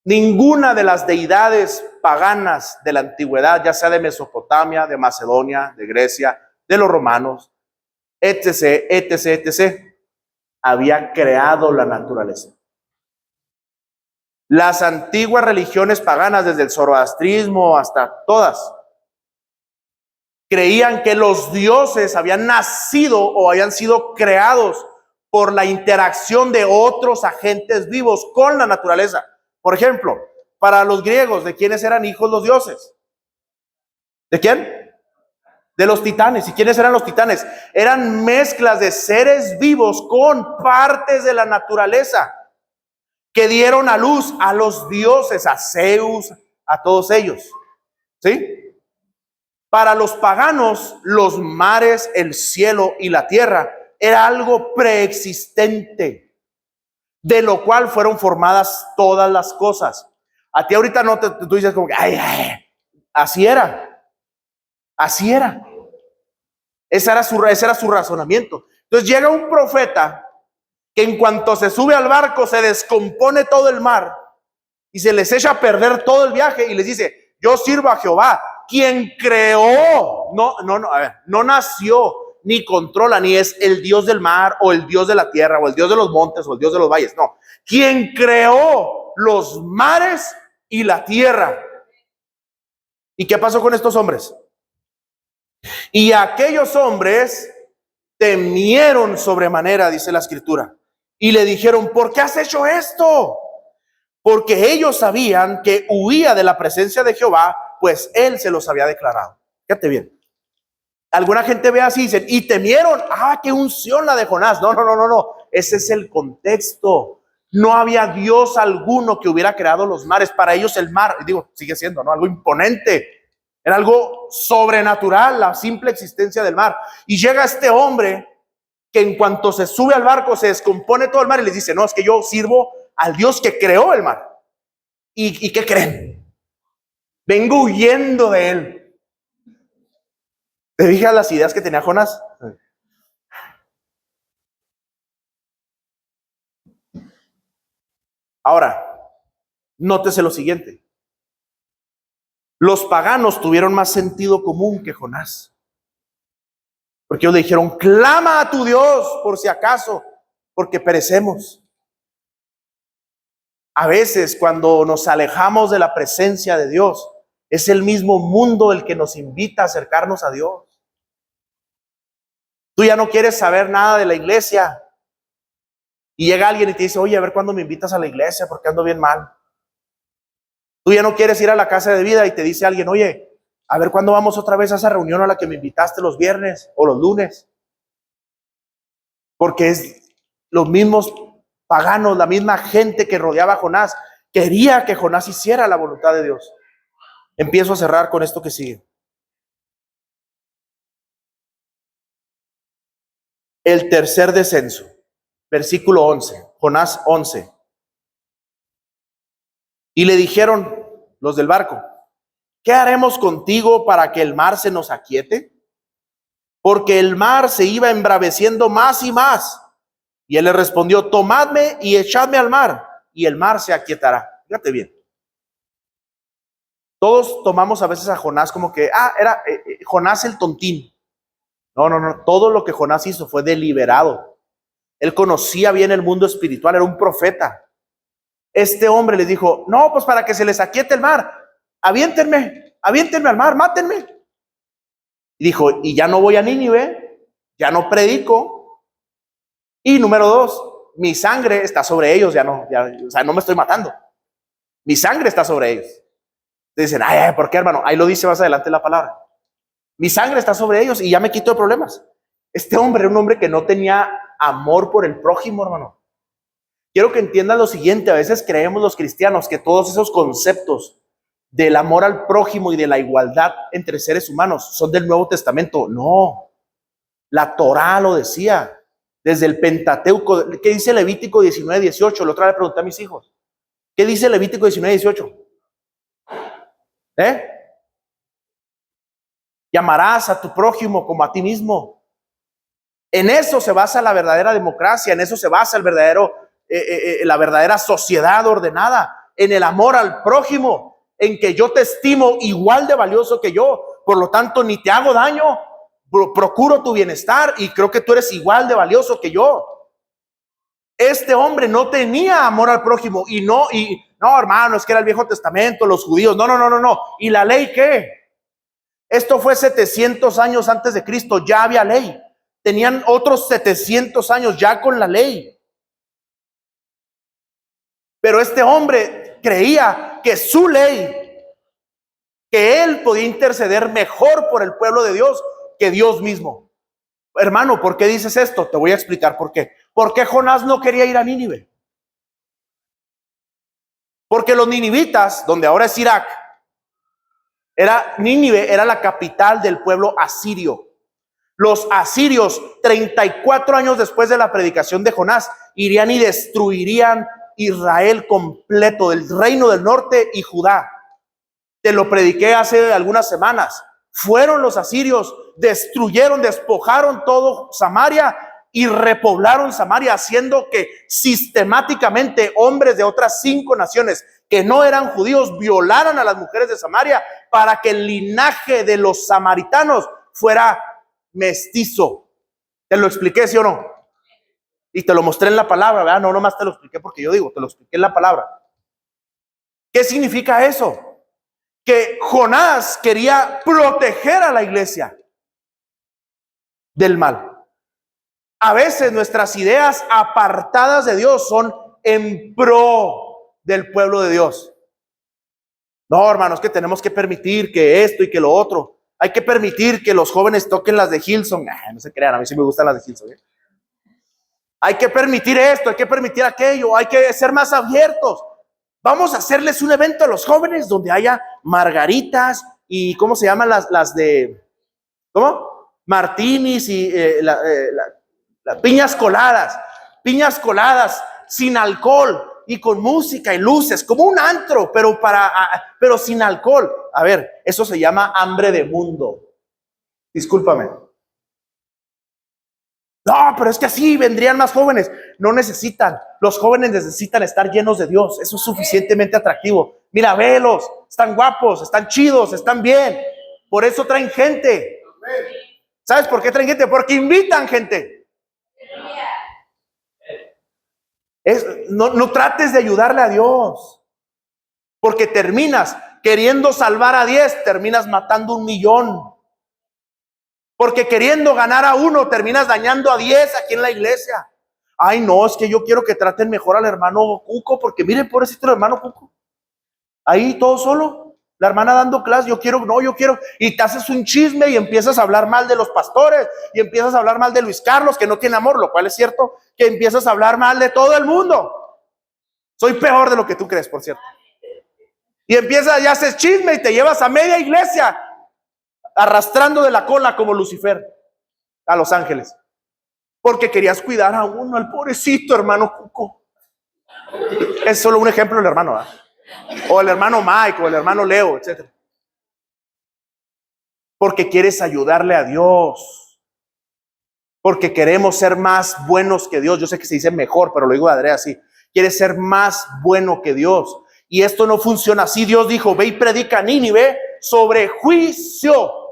Ninguna de las deidades paganas de la antigüedad, ya sea de Mesopotamia, de Macedonia, de Grecia, de los romanos, etc., etc., etc., había creado la naturaleza. Las antiguas religiones paganas, desde el zoroastrismo hasta todas, creían que los dioses habían nacido o habían sido creados por la interacción de otros agentes vivos con la naturaleza. Por ejemplo, para los griegos, ¿de quiénes eran hijos los dioses? ¿De quién? De los titanes. ¿Y quiénes eran los titanes? Eran mezclas de seres vivos con partes de la naturaleza que dieron a luz a los dioses, a Zeus, a todos ellos. ¿Sí? Para los paganos, los mares, el cielo y la tierra era algo preexistente, de lo cual fueron formadas todas las cosas. A ti ahorita no tú dices como que, ay, así era. Así era. Ese era su razonamiento. Entonces llega un profeta que en cuanto se sube al barco se descompone todo el mar y se les echa a perder todo el viaje y les dice: yo sirvo a Jehová, quien creó, no nació, ni controla, ni es el Dios del mar o el Dios de la tierra o el Dios de los montes o el Dios de los valles, no, quien creó los mares y la tierra. ¿Y qué pasó con estos hombres? Y aquellos hombres temieron sobremanera, dice la escritura, y le dijeron: ¿por qué has hecho esto? Porque ellos sabían que huía de la presencia de Jehová, pues él se los había declarado. Fíjate bien. Alguna gente ve así y dicen: y temieron. Ah, qué unción la de Jonás. No, no, no, no, no. Ese es el contexto. No había Dios alguno que hubiera creado los mares. Para ellos el mar, digo, sigue siendo, ¿no?, algo imponente. Era algo sobrenatural, la simple existencia del mar. Y llega este hombre que en cuanto se sube al barco se descompone todo el mar y les dice: no, es que yo sirvo al Dios que creó el mar. ¿Y qué creen? Vengo huyendo de él. ¿Te fijas las ideas que tenía Jonás? Ahora, nótese lo siguiente. Los paganos tuvieron más sentido común que Jonás. Porque ellos le dijeron: clama a tu Dios por si acaso, porque perecemos. A veces cuando nos alejamos de la presencia de Dios, es el mismo mundo el que nos invita a acercarnos a Dios. Tú ya no quieres saber nada de la iglesia y llega alguien y te dice: oye, a ver cuándo me invitas a la iglesia porque ando bien mal. Tú ya no quieres ir a la casa de vida y te dice alguien: oye, a ver cuándo vamos otra vez a esa reunión a la que me invitaste los viernes o los lunes. Porque es los mismos paganos, la misma gente que rodeaba a Jonás, quería que Jonás hiciera la voluntad de Dios. Empiezo a cerrar con esto que sigue. El tercer descenso, versículo 11, Jonás 11. Y le dijeron los del barco: ¿qué haremos contigo para que el mar se nos aquiete? Porque el mar se iba embraveciendo más y más. Y él le respondió: tomadme y echadme al mar, y el mar se aquietará. Fíjate bien. Todos tomamos a veces a Jonás como que, era Jonás el tontín. No, no, no. Todo lo que Jonás hizo fue deliberado. Él conocía bien el mundo espiritual, era un profeta. Este hombre les dijo: no, pues para que se les aquiete el mar, aviéntenme al mar, mátenme. Y dijo: y ya no voy a Nínive, ya no predico. Y número 2, mi sangre está sobre ellos, o sea, no me estoy matando. Mi sangre está sobre ellos. Dicen: ay, ¿por qué, hermano? Ahí lo dice más adelante la palabra. Mi sangre está sobre ellos y ya me quito de problemas. Este hombre era un hombre que no tenía amor por el prójimo, hermano. Quiero que entiendan lo siguiente: a veces creemos los cristianos que todos esos conceptos del amor al prójimo y de la igualdad entre seres humanos son del Nuevo Testamento. No, la Torá lo decía desde el Pentateuco. ¿Qué dice Levítico 19:18? La otra vez le pregunté a mis hijos: ¿qué dice Levítico 19:18? Llamarás a tu prójimo como a ti mismo. En eso se basa la verdadera democracia, en eso se basa la verdadera sociedad ordenada, en el amor al prójimo, en que yo te estimo igual de valioso que yo, por lo tanto ni te hago daño, procuro tu bienestar y creo que tú eres igual de valioso que yo. Este hombre no tenía amor al prójimo no, hermano, es que era el Viejo Testamento, los judíos, no. ¿Y la ley qué? Esto fue 700 años antes de Cristo, ya había ley. Tenían otros 700 años ya con la ley. Pero este hombre creía que su ley, que él podía interceder mejor por el pueblo de Dios que Dios mismo. Hermano, ¿por qué dices esto? Te voy a explicar por qué. ¿Por qué Jonás no quería ir a Nínive? Porque los ninivitas, donde ahora es Irak, Nínive era la capital del pueblo asirio. Los asirios, 34 años después de la predicación de Jonás, irían y destruirían Israel completo, del reino del norte y Judá. Te lo prediqué hace algunas semanas. Fueron los asirios, destruyeron, despojaron todo Samaria y repoblaron Samaria, haciendo que sistemáticamente hombres de otras 5 naciones que no eran judíos violaran a las mujeres de Samaria para que el linaje de los samaritanos fuera mestizo. ¿Te lo expliqué, sí o no? Y te lo mostré en la palabra, ¿verdad? No, nomás te lo expliqué porque yo digo, te lo expliqué en la palabra. ¿Qué significa eso? Que Jonás quería proteger a la iglesia. del mal. A veces nuestras ideas apartadas de Dios son en pro del pueblo de Dios. No, hermanos, que tenemos que permitir que esto y que lo otro. Hay que permitir que los jóvenes toquen las de Hillsong. No se crean, a mí sí me gustan las de Hillsong. Hay que permitir esto, hay que permitir aquello, hay que ser más abiertos. Vamos a hacerles un evento a los jóvenes donde haya margaritas y ¿cómo se llaman las de? ¿Cómo? Martinis y las piñas coladas sin alcohol y con música y luces, como un antro, pero sin alcohol. A ver, eso se llama hambre de mundo. Discúlpame. No, pero es que así vendrían más jóvenes. No necesitan. Los jóvenes necesitan estar llenos de Dios. Eso es suficientemente atractivo. Mira, velos. Están guapos, están chidos, están bien. Por eso traen gente. ¿Sabes por qué traen gente? Porque invitan gente. No trates de ayudarle a Dios. Porque terminas queriendo salvar a 10, terminas matando 1,000,000. Porque queriendo ganar a 1, terminas dañando a 10 aquí en la iglesia. Ay, no, es que yo quiero que traten mejor al hermano Cuco, porque miren, pobrecito el hermano Cuco. Ahí todo solo, la hermana dando clase, yo quiero, y te haces un chisme y empiezas a hablar mal de los pastores, y empiezas a hablar mal de Luis Carlos, que no tiene amor, lo cual es cierto, que empiezas a hablar mal de todo el mundo. Soy peor de lo que tú crees, por cierto. Y empiezas, y haces chisme y te llevas a media iglesia arrastrando de la cola como Lucifer a los ángeles, porque querías cuidar a uno, al pobrecito hermano Cuco. Es solo un ejemplo del hermano, o el hermano Mike, o el hermano Leo, etc. Porque quieres ayudarle a Dios, porque queremos ser más buenos que Dios. Yo sé que se dice mejor, pero lo digo de Andrea así. Quieres ser más bueno que Dios, y esto no funciona así. Dios dijo: ve y predica a Nínive sobre juicio.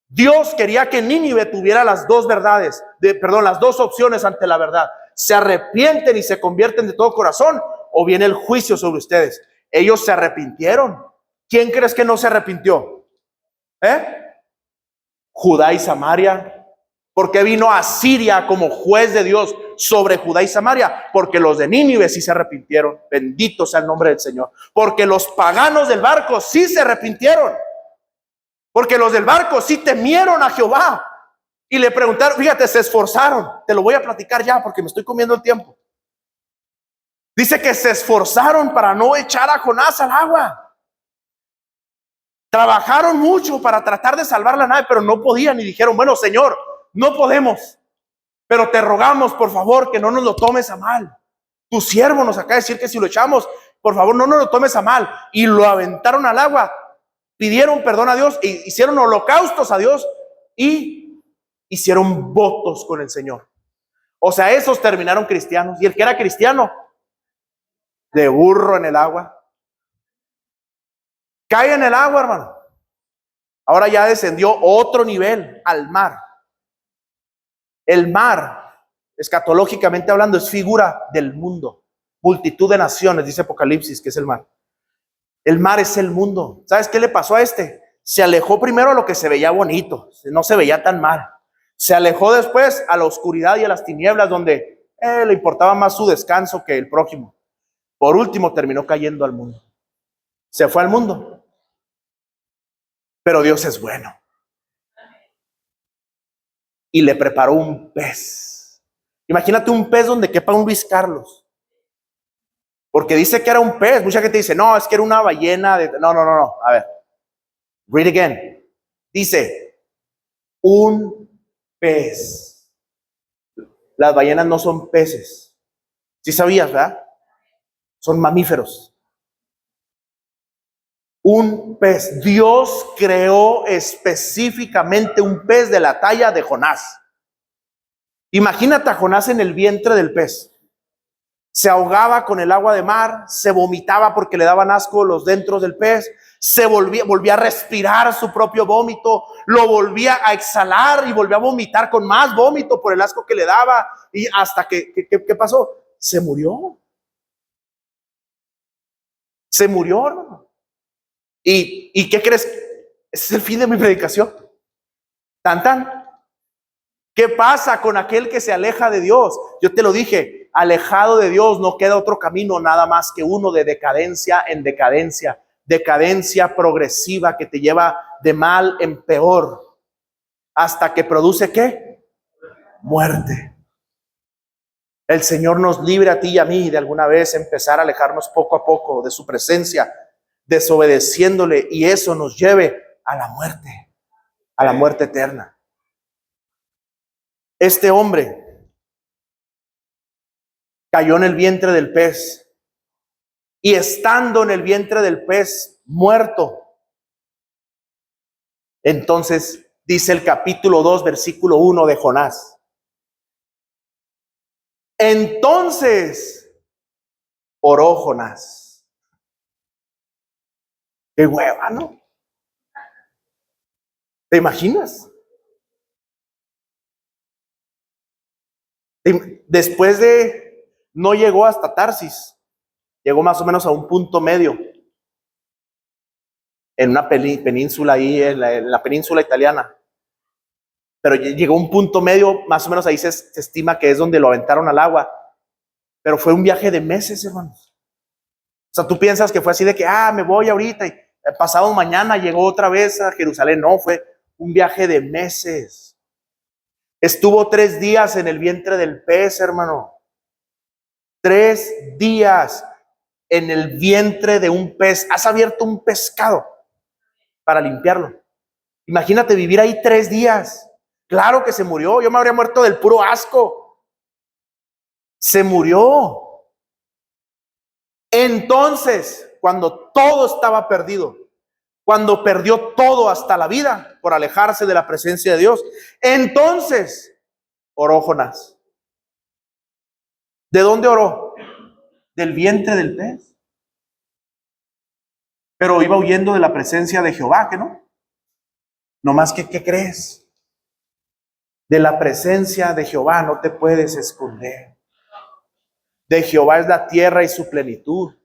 Dios quería que Nínive tuviera las dos verdades, las dos opciones ante la verdad. Se arrepienten y se convierten de todo corazón, o viene el juicio sobre ustedes. Ellos se arrepintieron. ¿Quién crees que no se arrepintió? Judá y Samaria. ¿Por qué vino a Siria como juez de Dios sobre Judá y Samaria? Porque los de Nínive sí se arrepintieron. Bendito sea el nombre del Señor. Porque los paganos del barco sí se arrepintieron. Porque los del barco sí temieron a Jehová y le preguntaron, fíjate, se esforzaron. Te lo voy a platicar ya porque me estoy comiendo el tiempo. Dice que se esforzaron para no echar a Jonás al agua. Trabajaron mucho para tratar de salvar la nave, pero no podían, y dijeron: bueno, Señor, no podemos, pero te rogamos, por favor, que no nos lo tomes a mal. Tu siervo nos acaba de decir que si lo echamos, por favor, no nos lo tomes a mal. Y lo aventaron al agua. Pidieron perdón a Dios, e hicieron holocaustos a Dios y hicieron votos con el Señor. O sea, esos terminaron cristianos. Y el que era cristiano, de burro en el agua. Cae en el agua, hermano. Ahora ya descendió otro nivel, al mar. El mar, escatológicamente hablando, es figura del mundo. Multitud de naciones, dice Apocalipsis, que es el mar. El mar es el mundo. ¿Sabes qué le pasó a este? Se alejó primero a lo que se veía bonito, no se veía tan mal. Se alejó después a la oscuridad y a las tinieblas, donde le importaba más su descanso que el prójimo. Por último terminó cayendo al mundo. Se fue al mundo. Pero Dios es bueno. Y le preparó un pez. Imagínate un pez donde quepa un Luis Carlos. Porque dice que era un pez. Mucha gente dice: no, es que era una ballena. No. A ver. Read again. Dice: un pez. Las ballenas no son peces. ¿Sí sabías, verdad? Son mamíferos. Un pez. Dios creó específicamente un pez de la talla de Jonás. Imagínate a Jonás en el vientre del pez. Se ahogaba con el agua de mar, se vomitaba porque le daban asco los dentros del pez, se volvía a respirar su propio vómito, lo volvía a exhalar y volvía a vomitar con más vómito por el asco que le daba, y hasta que, ¿qué pasó? Se murió. Se murió, hermano. ¿Y qué crees? Ese es el fin de mi predicación. Tan. ¿Qué pasa con aquel que se aleja de Dios? Yo te lo dije, alejado de Dios no queda otro camino nada más que uno de decadencia en decadencia, decadencia progresiva que te lleva de mal en peor, hasta que produce ¿qué? Muerte. El Señor nos libre a ti y a mí de alguna vez empezar a alejarnos poco a poco de su presencia, desobedeciéndole, y eso nos lleve a la muerte eterna. Este hombre cayó en el vientre del pez, y estando en el vientre del pez muerto, entonces dice el capítulo 2, versículo 1 de Jonás. Entonces oró Jonás. Qué hueva, ¿no? ¿Te imaginas? Después de, no llegó hasta Tarsis, llegó más o menos a un punto medio, en una península ahí, en la península italiana. Pero llegó a un punto medio, más o menos ahí se estima que es donde lo aventaron al agua. Pero fue un viaje de meses, hermanos. O sea, tú piensas que fue así de que, me voy ahorita y pasado mañana llegó otra vez a Jerusalén. No, fue un viaje de meses. Estuvo 3 días en el vientre del pez, hermano. 3 días en el vientre de un pez. Has abierto un pescado para limpiarlo. Imagínate vivir ahí 3 días. Claro que se murió. Yo me habría muerto del puro asco. Se murió. Entonces, cuando todo estaba perdido, cuando perdió todo hasta la vida por alejarse de la presencia de Dios, entonces oró Jonás. ¿De dónde oró? Del vientre del pez. Pero iba huyendo de la presencia de Jehová, ¿que no? Nomás que, ¿qué crees? De la presencia de Jehová no te puedes esconder. De Jehová es la tierra y su plenitud,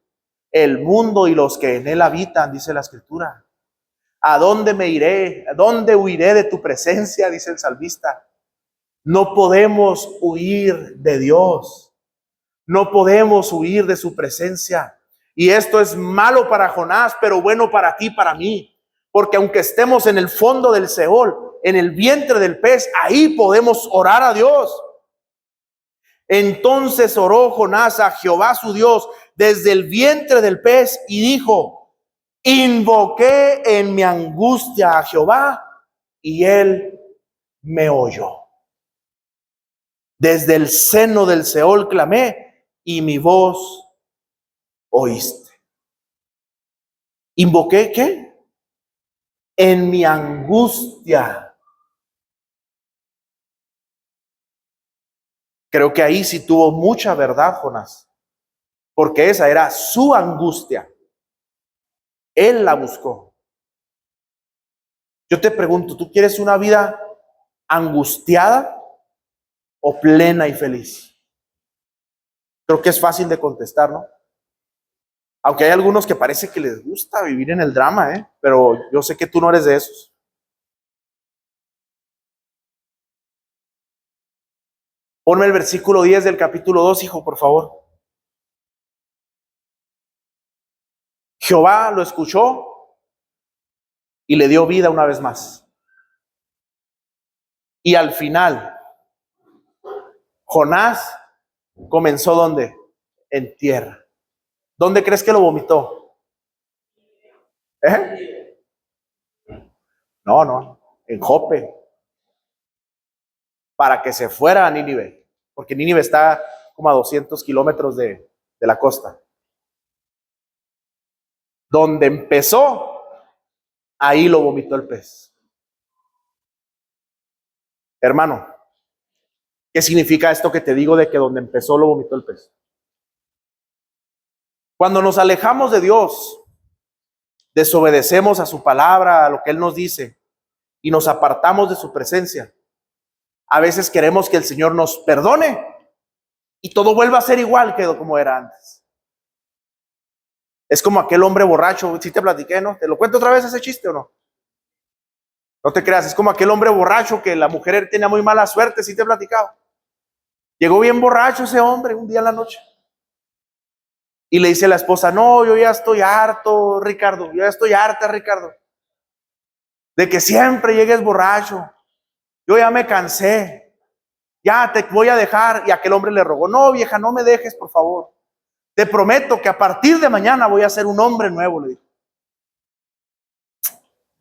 el mundo y los que en él habitan, dice la Escritura. ¿A dónde me iré? ¿A dónde huiré de tu presencia? Dice el salmista. No podemos huir de Dios. No podemos huir de su presencia. Y esto es malo para Jonás, pero bueno para ti, para mí. Porque aunque estemos en el fondo del Seol, en el vientre del pez, ahí podemos orar a Dios. Entonces oró Jonás a Jehová su Dios desde el vientre del pez y dijo: invoqué en mi angustia a Jehová y él me oyó. Desde el seno del Seol clamé y mi voz oíste. ¿Invoqué qué? En mi angustia. Creo que ahí sí tuvo mucha verdad Jonás, porque esa era su angustia. Él la buscó. Yo te pregunto, ¿tú quieres una vida angustiada o plena y feliz? Creo que es fácil de contestar, ¿no? Aunque hay algunos que parece que les gusta vivir en el drama, pero yo sé que tú no eres de esos. Ponme el versículo 10 del capítulo 2, hijo, por favor. Jehová lo escuchó y le dio vida una vez más. Y al final, Jonás comenzó ¿dónde? En tierra. ¿Dónde crees que lo vomitó? No, en Jope. Para que se fuera a Nínive, porque Nínive está como a 200 kilómetros de la costa. Donde empezó, ahí lo vomitó el pez. Hermano, ¿qué significa esto que te digo de que donde empezó lo vomitó el pez? Cuando nos alejamos de Dios, desobedecemos a su palabra, a lo que Él nos dice, y nos apartamos de su presencia, a veces queremos que el Señor nos perdone y todo vuelva a ser igual que como era antes. Es como aquel hombre borracho, si te platiqué, ¿no? ¿Te lo cuento otra vez ese chiste o no? No te creas, es como aquel hombre borracho que la mujer tenía muy mala suerte, ¿sí te he platicado? Llegó bien borracho ese hombre un día en la noche. Y le dice a la esposa, no, yo ya estoy harto, Ricardo, yo ya estoy harta, Ricardo, de que siempre llegues borracho. Yo ya me cansé, ya te voy a dejar. Y aquel hombre le rogó, no, vieja, no me dejes, por favor. Te prometo que a partir de mañana voy a ser un hombre nuevo, le dijo.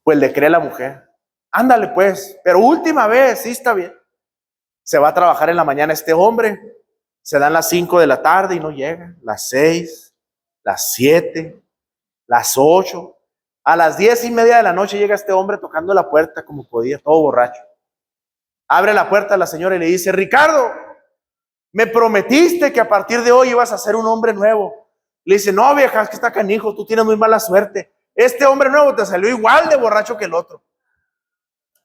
Pues le cree la mujer. Ándale pues, pero última vez, sí está bien. Se va a trabajar en la mañana este hombre. Se dan las 5 de la tarde y no llega. Las 6, las 7, las 8. A las 10:30 de la noche llega este hombre tocando la puerta como podía, todo borracho. Abre la puerta a la señora y le dice, Ricardo, me prometiste que a partir de hoy ibas a ser un hombre nuevo. Le dice, no, vieja, es que está canijo, tú tienes muy mala suerte. Este hombre nuevo te salió igual de borracho que el otro.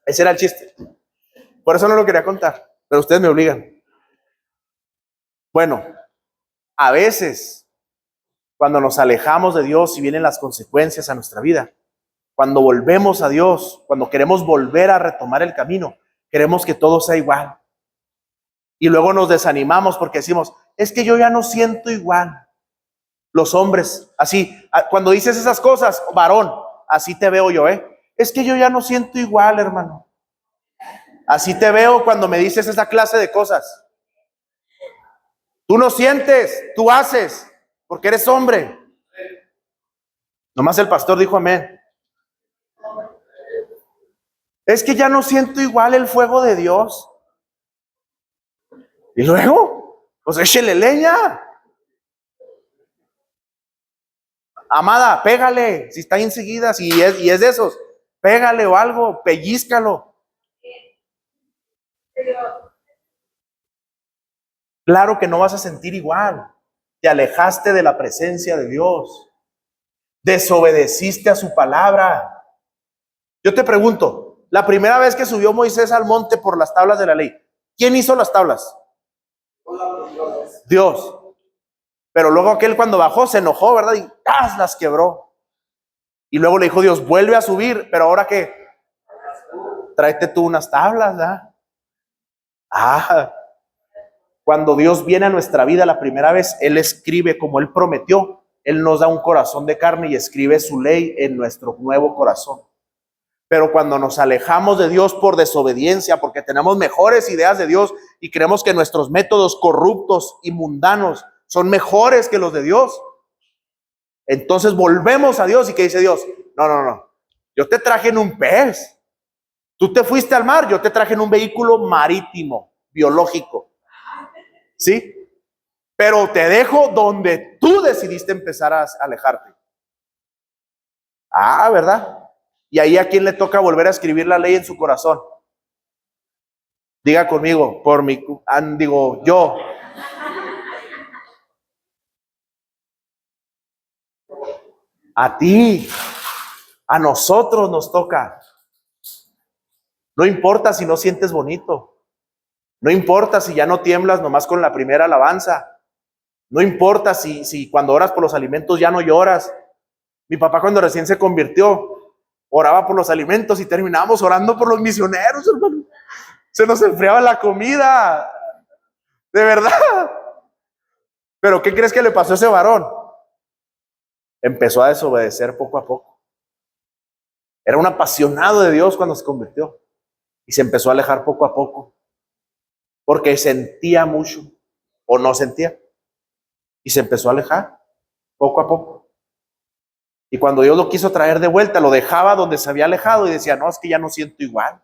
Ese era el chiste. Por eso no lo quería contar, pero ustedes me obligan. Bueno, a veces, cuando nos alejamos de Dios y vienen las consecuencias a nuestra vida, cuando volvemos a Dios, cuando queremos volver a retomar el camino, queremos que todo sea igual. Y luego nos desanimamos porque decimos, es que yo ya no siento igual. Los hombres, así, cuando dices esas cosas, varón, así te veo yo, es que yo ya no siento igual, hermano. Así te veo cuando me dices esa clase de cosas. Tú no sientes, tú haces, porque eres hombre. Nomás el pastor dijo amén. Es que ya no siento igual el fuego de Dios. Y luego, pues échele leña. Amada, pégale, si está enseguida, y es de esos, pégale o algo, pellízcalo. Claro que no vas a sentir igual. Te alejaste de la presencia de Dios. Desobedeciste a su palabra. Yo te pregunto, la primera vez que subió Moisés al monte por las tablas de la ley, ¿quién hizo las tablas? Dios. Pero luego aquel cuando bajó se enojó, ¿verdad? Y ¡tas! Las quebró. Y luego le dijo Dios, vuelve a subir, pero ahora ¿qué? Tráete tú unas tablas, ¿verdad? Cuando Dios viene a nuestra vida la primera vez, Él escribe como Él prometió. Él nos da un corazón de carne y escribe su ley en nuestro nuevo corazón. Pero cuando nos alejamos de Dios por desobediencia, porque tenemos mejores ideas de Dios y creemos que nuestros métodos corruptos y mundanos son mejores que los de Dios, entonces volvemos a Dios. ¿Y qué dice Dios? No. Yo te traje en un pez. Tú te fuiste al mar, yo te traje en un vehículo marítimo, biológico. ¿Sí? Pero te dejo donde tú decidiste empezar a alejarte. ¿Verdad? Y ahí a quién le toca volver a escribir la ley en su corazón. Diga conmigo, yo. A ti, a nosotros nos toca. No importa si no sientes bonito. No importa si ya no tiemblas nomás con la primera alabanza. No importa si cuando oras por los alimentos ya no lloras. Mi papá cuando recién se convirtió, oraba por los alimentos y terminábamos orando por los misioneros, hermano. Se nos enfriaba la comida. De verdad. Pero ¿qué crees que le pasó a ese varón? Empezó a desobedecer poco a poco. Era un apasionado de Dios cuando se convirtió. Y se empezó a alejar poco a poco. Porque sentía mucho o no sentía. Y se empezó a alejar poco a poco. Y cuando Dios lo quiso traer de vuelta, lo dejaba donde se había alejado y decía, no, es que ya no siento igual.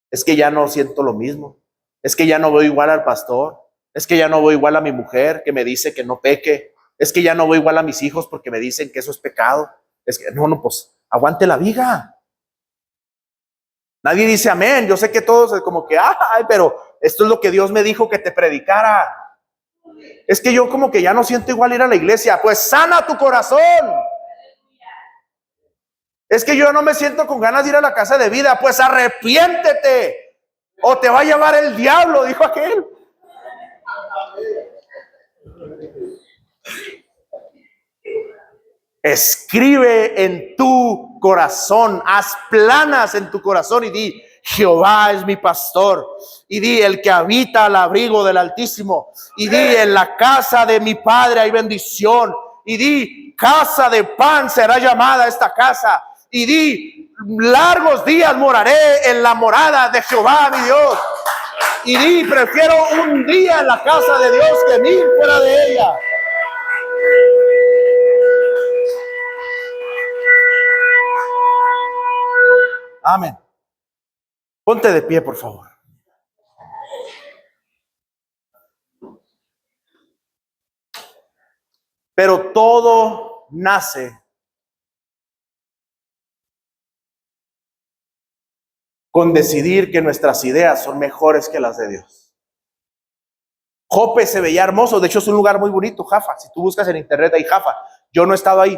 Es que ya no siento lo mismo. Es que ya no veo igual al pastor. Es que ya no veo igual a mi mujer que me dice que no peque. Es que ya no veo igual a mis hijos porque me dicen que eso es pecado. Es que no, pues aguante la viga. Nadie dice amén. Yo sé que todos es como que, pero esto es lo que Dios me dijo que te predicara. Es que yo como que ya no siento igual ir a la iglesia. Pues sana tu corazón. Es que yo no me siento con ganas de ir a la casa de vida. Pues arrepiéntete o te va a llevar el diablo, dijo aquel. Escribe en tu corazón, haz planas en tu corazón y di: Jehová es mi pastor. Y di: el que habita al abrigo del Altísimo. Y di: en la casa de mi Padre hay bendición. Y di: casa de pan será llamada esta casa. Y di: largos días moraré en la morada de Jehová mi Dios. Y di: prefiero un día en la casa de Dios que 1000 fuera de ella. Amén. Ponte de pie, por favor. Pero todo nace con decidir que nuestras ideas son mejores que las de Dios. Jope se veía hermoso, de hecho es un lugar muy bonito, Jaffa. Si tú buscas en internet hay Jaffa. Yo no he estado ahí,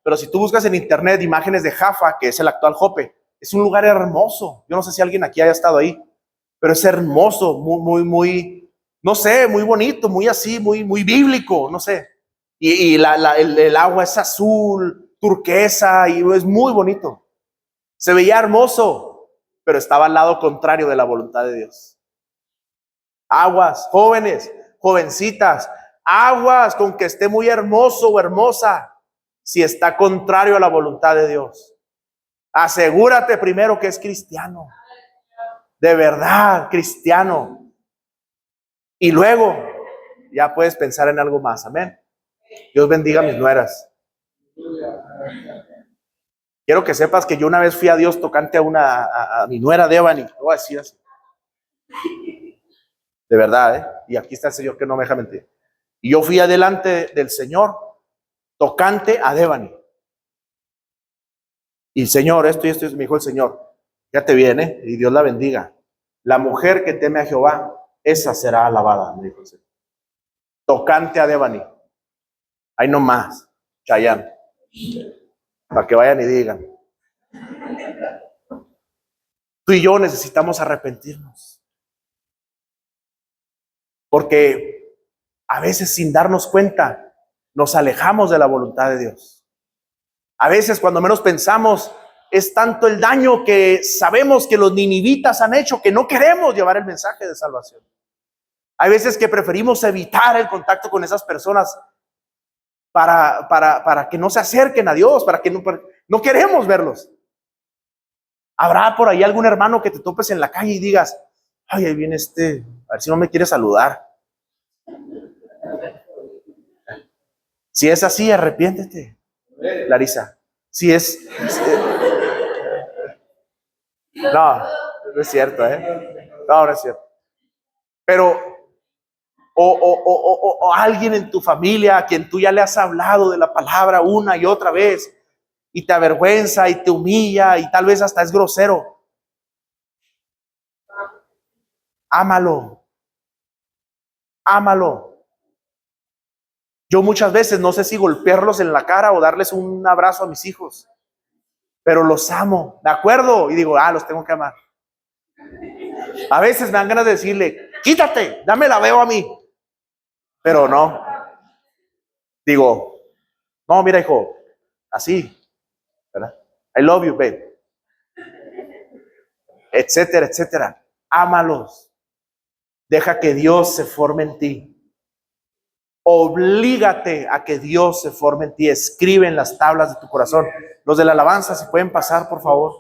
pero si tú buscas en internet imágenes de Jaffa, que es el actual Jope, es un lugar hermoso. Yo no sé si alguien aquí haya estado ahí, pero es hermoso, muy, no sé, muy bonito, muy así, muy bíblico, no sé. Y el agua es azul, turquesa, y es muy bonito. Se veía hermoso, pero estaba al lado contrario de la voluntad de Dios. Aguas, jóvenes, jovencitas, aguas con que esté muy hermoso o hermosa si está contrario a la voluntad de Dios. Asegúrate primero que es cristiano, de verdad cristiano, y luego ya puedes pensar en algo más. Amén. Dios bendiga a mis nueras. Quiero que sepas que yo una vez fui a Dios tocante a mi nuera Devani. Lo voy a decir así. De verdad, Y aquí está el Señor que no me deja mentir. Y yo fui adelante del Señor tocante a Devani. Y Señor, esto y esto, me dijo el Señor, fíjate bien, y Dios la bendiga. La mujer que teme a Jehová, esa será alabada, me dijo el Señor. Tocante a Devani. Ahí nomás, Chayán. Para que vayan y digan. Tú y yo necesitamos arrepentirnos. Porque a veces sin darnos cuenta nos alejamos de la voluntad de Dios. A veces cuando menos pensamos es tanto el daño que sabemos que los ninivitas han hecho que no queremos llevar el mensaje de salvación. Hay veces que preferimos evitar el contacto con esas personas para que no se acerquen a Dios, para que no queremos verlos. ¿Habrá por ahí algún hermano que te topes en la calle y digas: ay, ahí viene a ver si no me quiere saludar? Si es así, arrepiéntete, Larisa. Si es... no es cierto, No es cierto. Pero, o alguien en tu familia a quien tú ya le has hablado de la palabra una y otra vez, y te avergüenza y te humilla y tal vez hasta es grosero. Ámalo. Yo muchas veces no sé si golpearlos en la cara o darles un abrazo a mis hijos, pero los amo, ¿de acuerdo? Y digo: los tengo que amar. A veces me dan ganas de decirle: quítate, dame la veo a mí. Pero no. Digo: no, mira, hijo, así, ¿verdad? I love you, babe. Etcétera, etcétera. Ámalos. Deja que Dios se forme en ti. Oblígate a que Dios se forme en ti. Escribe en las tablas de tu corazón. Los de la alabanza, si pueden pasar, por favor.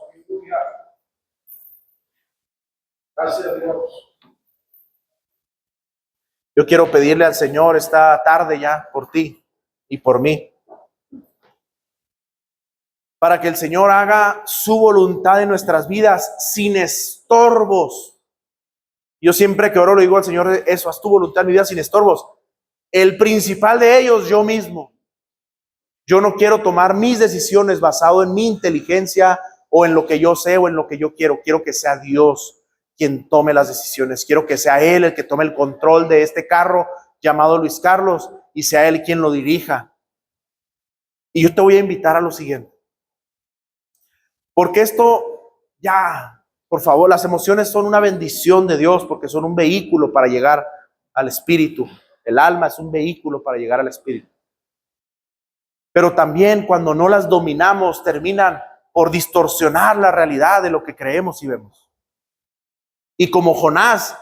Gracias, Dios. Yo quiero pedirle al Señor esta tarde ya por ti y por mí, para que el Señor haga su voluntad en nuestras vidas sin estorbos. Yo siempre que oro le digo al Señor eso: haz tu voluntad en mi vida sin estorbos. El principal de ellos, yo mismo. Yo no quiero tomar mis decisiones basado en mi inteligencia o en lo que yo sé o en lo que yo quiero. Quiero que sea Dios quien tome las decisiones. Quiero que sea Él el que tome el control de este carro llamado Luis Carlos y sea Él quien lo dirija. Y yo te voy a invitar a lo siguiente. Porque esto ya, por favor, las emociones son una bendición de Dios porque son un vehículo para llegar al Espíritu. El alma es un vehículo para llegar al Espíritu. Pero también cuando no las dominamos terminan por distorsionar la realidad de lo que creemos y vemos. Y como Jonás,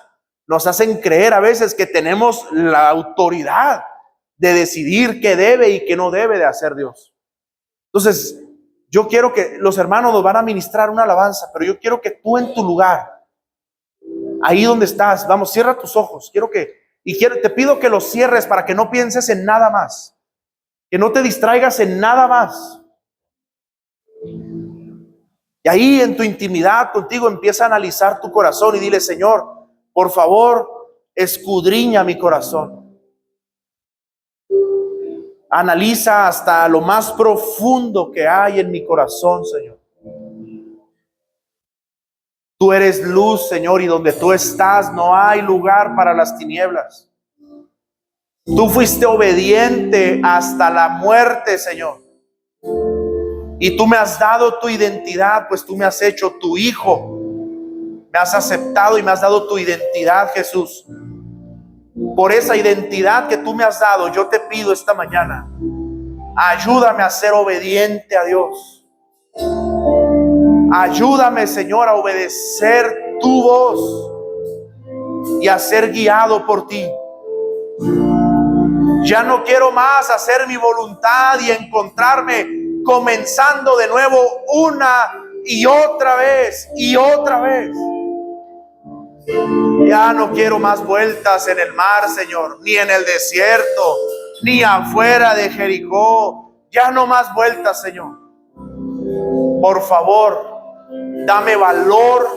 nos hacen creer a veces que tenemos la autoridad de decidir qué debe y qué no debe de hacer Dios. Entonces, yo quiero que los hermanos nos van a ministrar una alabanza, pero yo quiero que tú en tu lugar, ahí donde estás, vamos, cierra tus ojos. Te pido que los cierres para que no pienses en nada más, que no te distraigas en nada más. Y ahí en tu intimidad contigo empieza a analizar tu corazón y dile: Señor, por favor, escudriña mi corazón. Analiza hasta lo más profundo que hay en mi corazón, Señor. Tú eres luz, Señor, y donde tú estás no hay lugar para las tinieblas. Tú fuiste obediente hasta la muerte, Señor. Y tú me has dado tu identidad, pues tú me has hecho tu hijo. Me has aceptado y me has dado tu identidad, Jesús. Por esa identidad que tú me has dado, yo te pido esta mañana, ayúdame a ser obediente a Dios. Ayúdame, Señor, a obedecer tu voz y a ser guiado por ti. Ya no quiero más hacer mi voluntad y encontrarme comenzando de nuevo una y otra vez y otra vez. Ya no quiero más vueltas en el mar, Señor, ni en el desierto, ni afuera de Jericó. Ya no más vueltas, Señor. Por favor, dame valor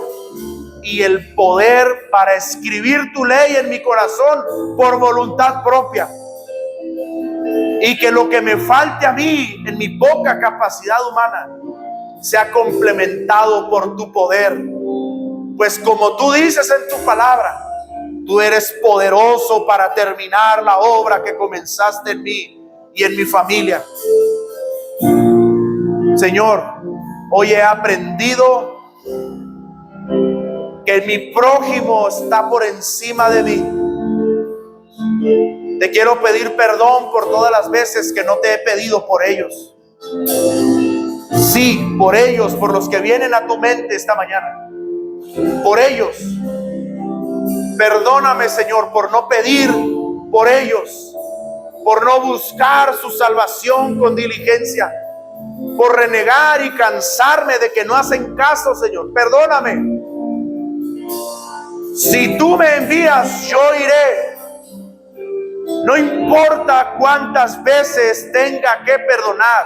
y el poder para escribir tu ley en mi corazón por voluntad propia. Y que lo que me falte a mí en mi poca capacidad humana sea complementado por tu poder. Pues como tú dices en tu palabra, tú eres poderoso para terminar la obra que comenzaste en mí y en mi familia. Señor, hoy he aprendido que mi prójimo está por encima de mí. Te quiero pedir perdón por todas las veces que no te he pedido por ellos. Sí, por ellos, por los que vienen a tu mente esta mañana. Por ellos. Perdóname, Señor, por no pedir por ellos, por no buscar su salvación con diligencia, por renegar y cansarme de que no hacen caso, Señor. Perdóname. Si tú me envías, yo iré. No importa cuántas veces tenga que perdonar,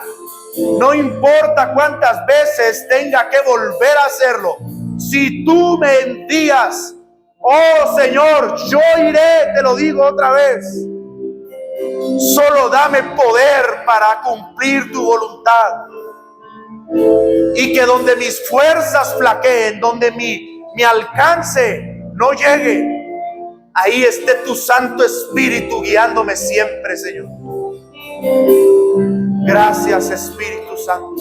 no importa cuántas veces tenga que volver a hacerlo. Si tú me envías, oh Señor, yo iré, te lo digo otra vez. Solo dame poder para cumplir tu voluntad. Y que donde mis fuerzas flaqueen, donde mi alcance no llegue, ahí esté tu Santo Espíritu guiándome siempre, Señor. Gracias, Espíritu Santo.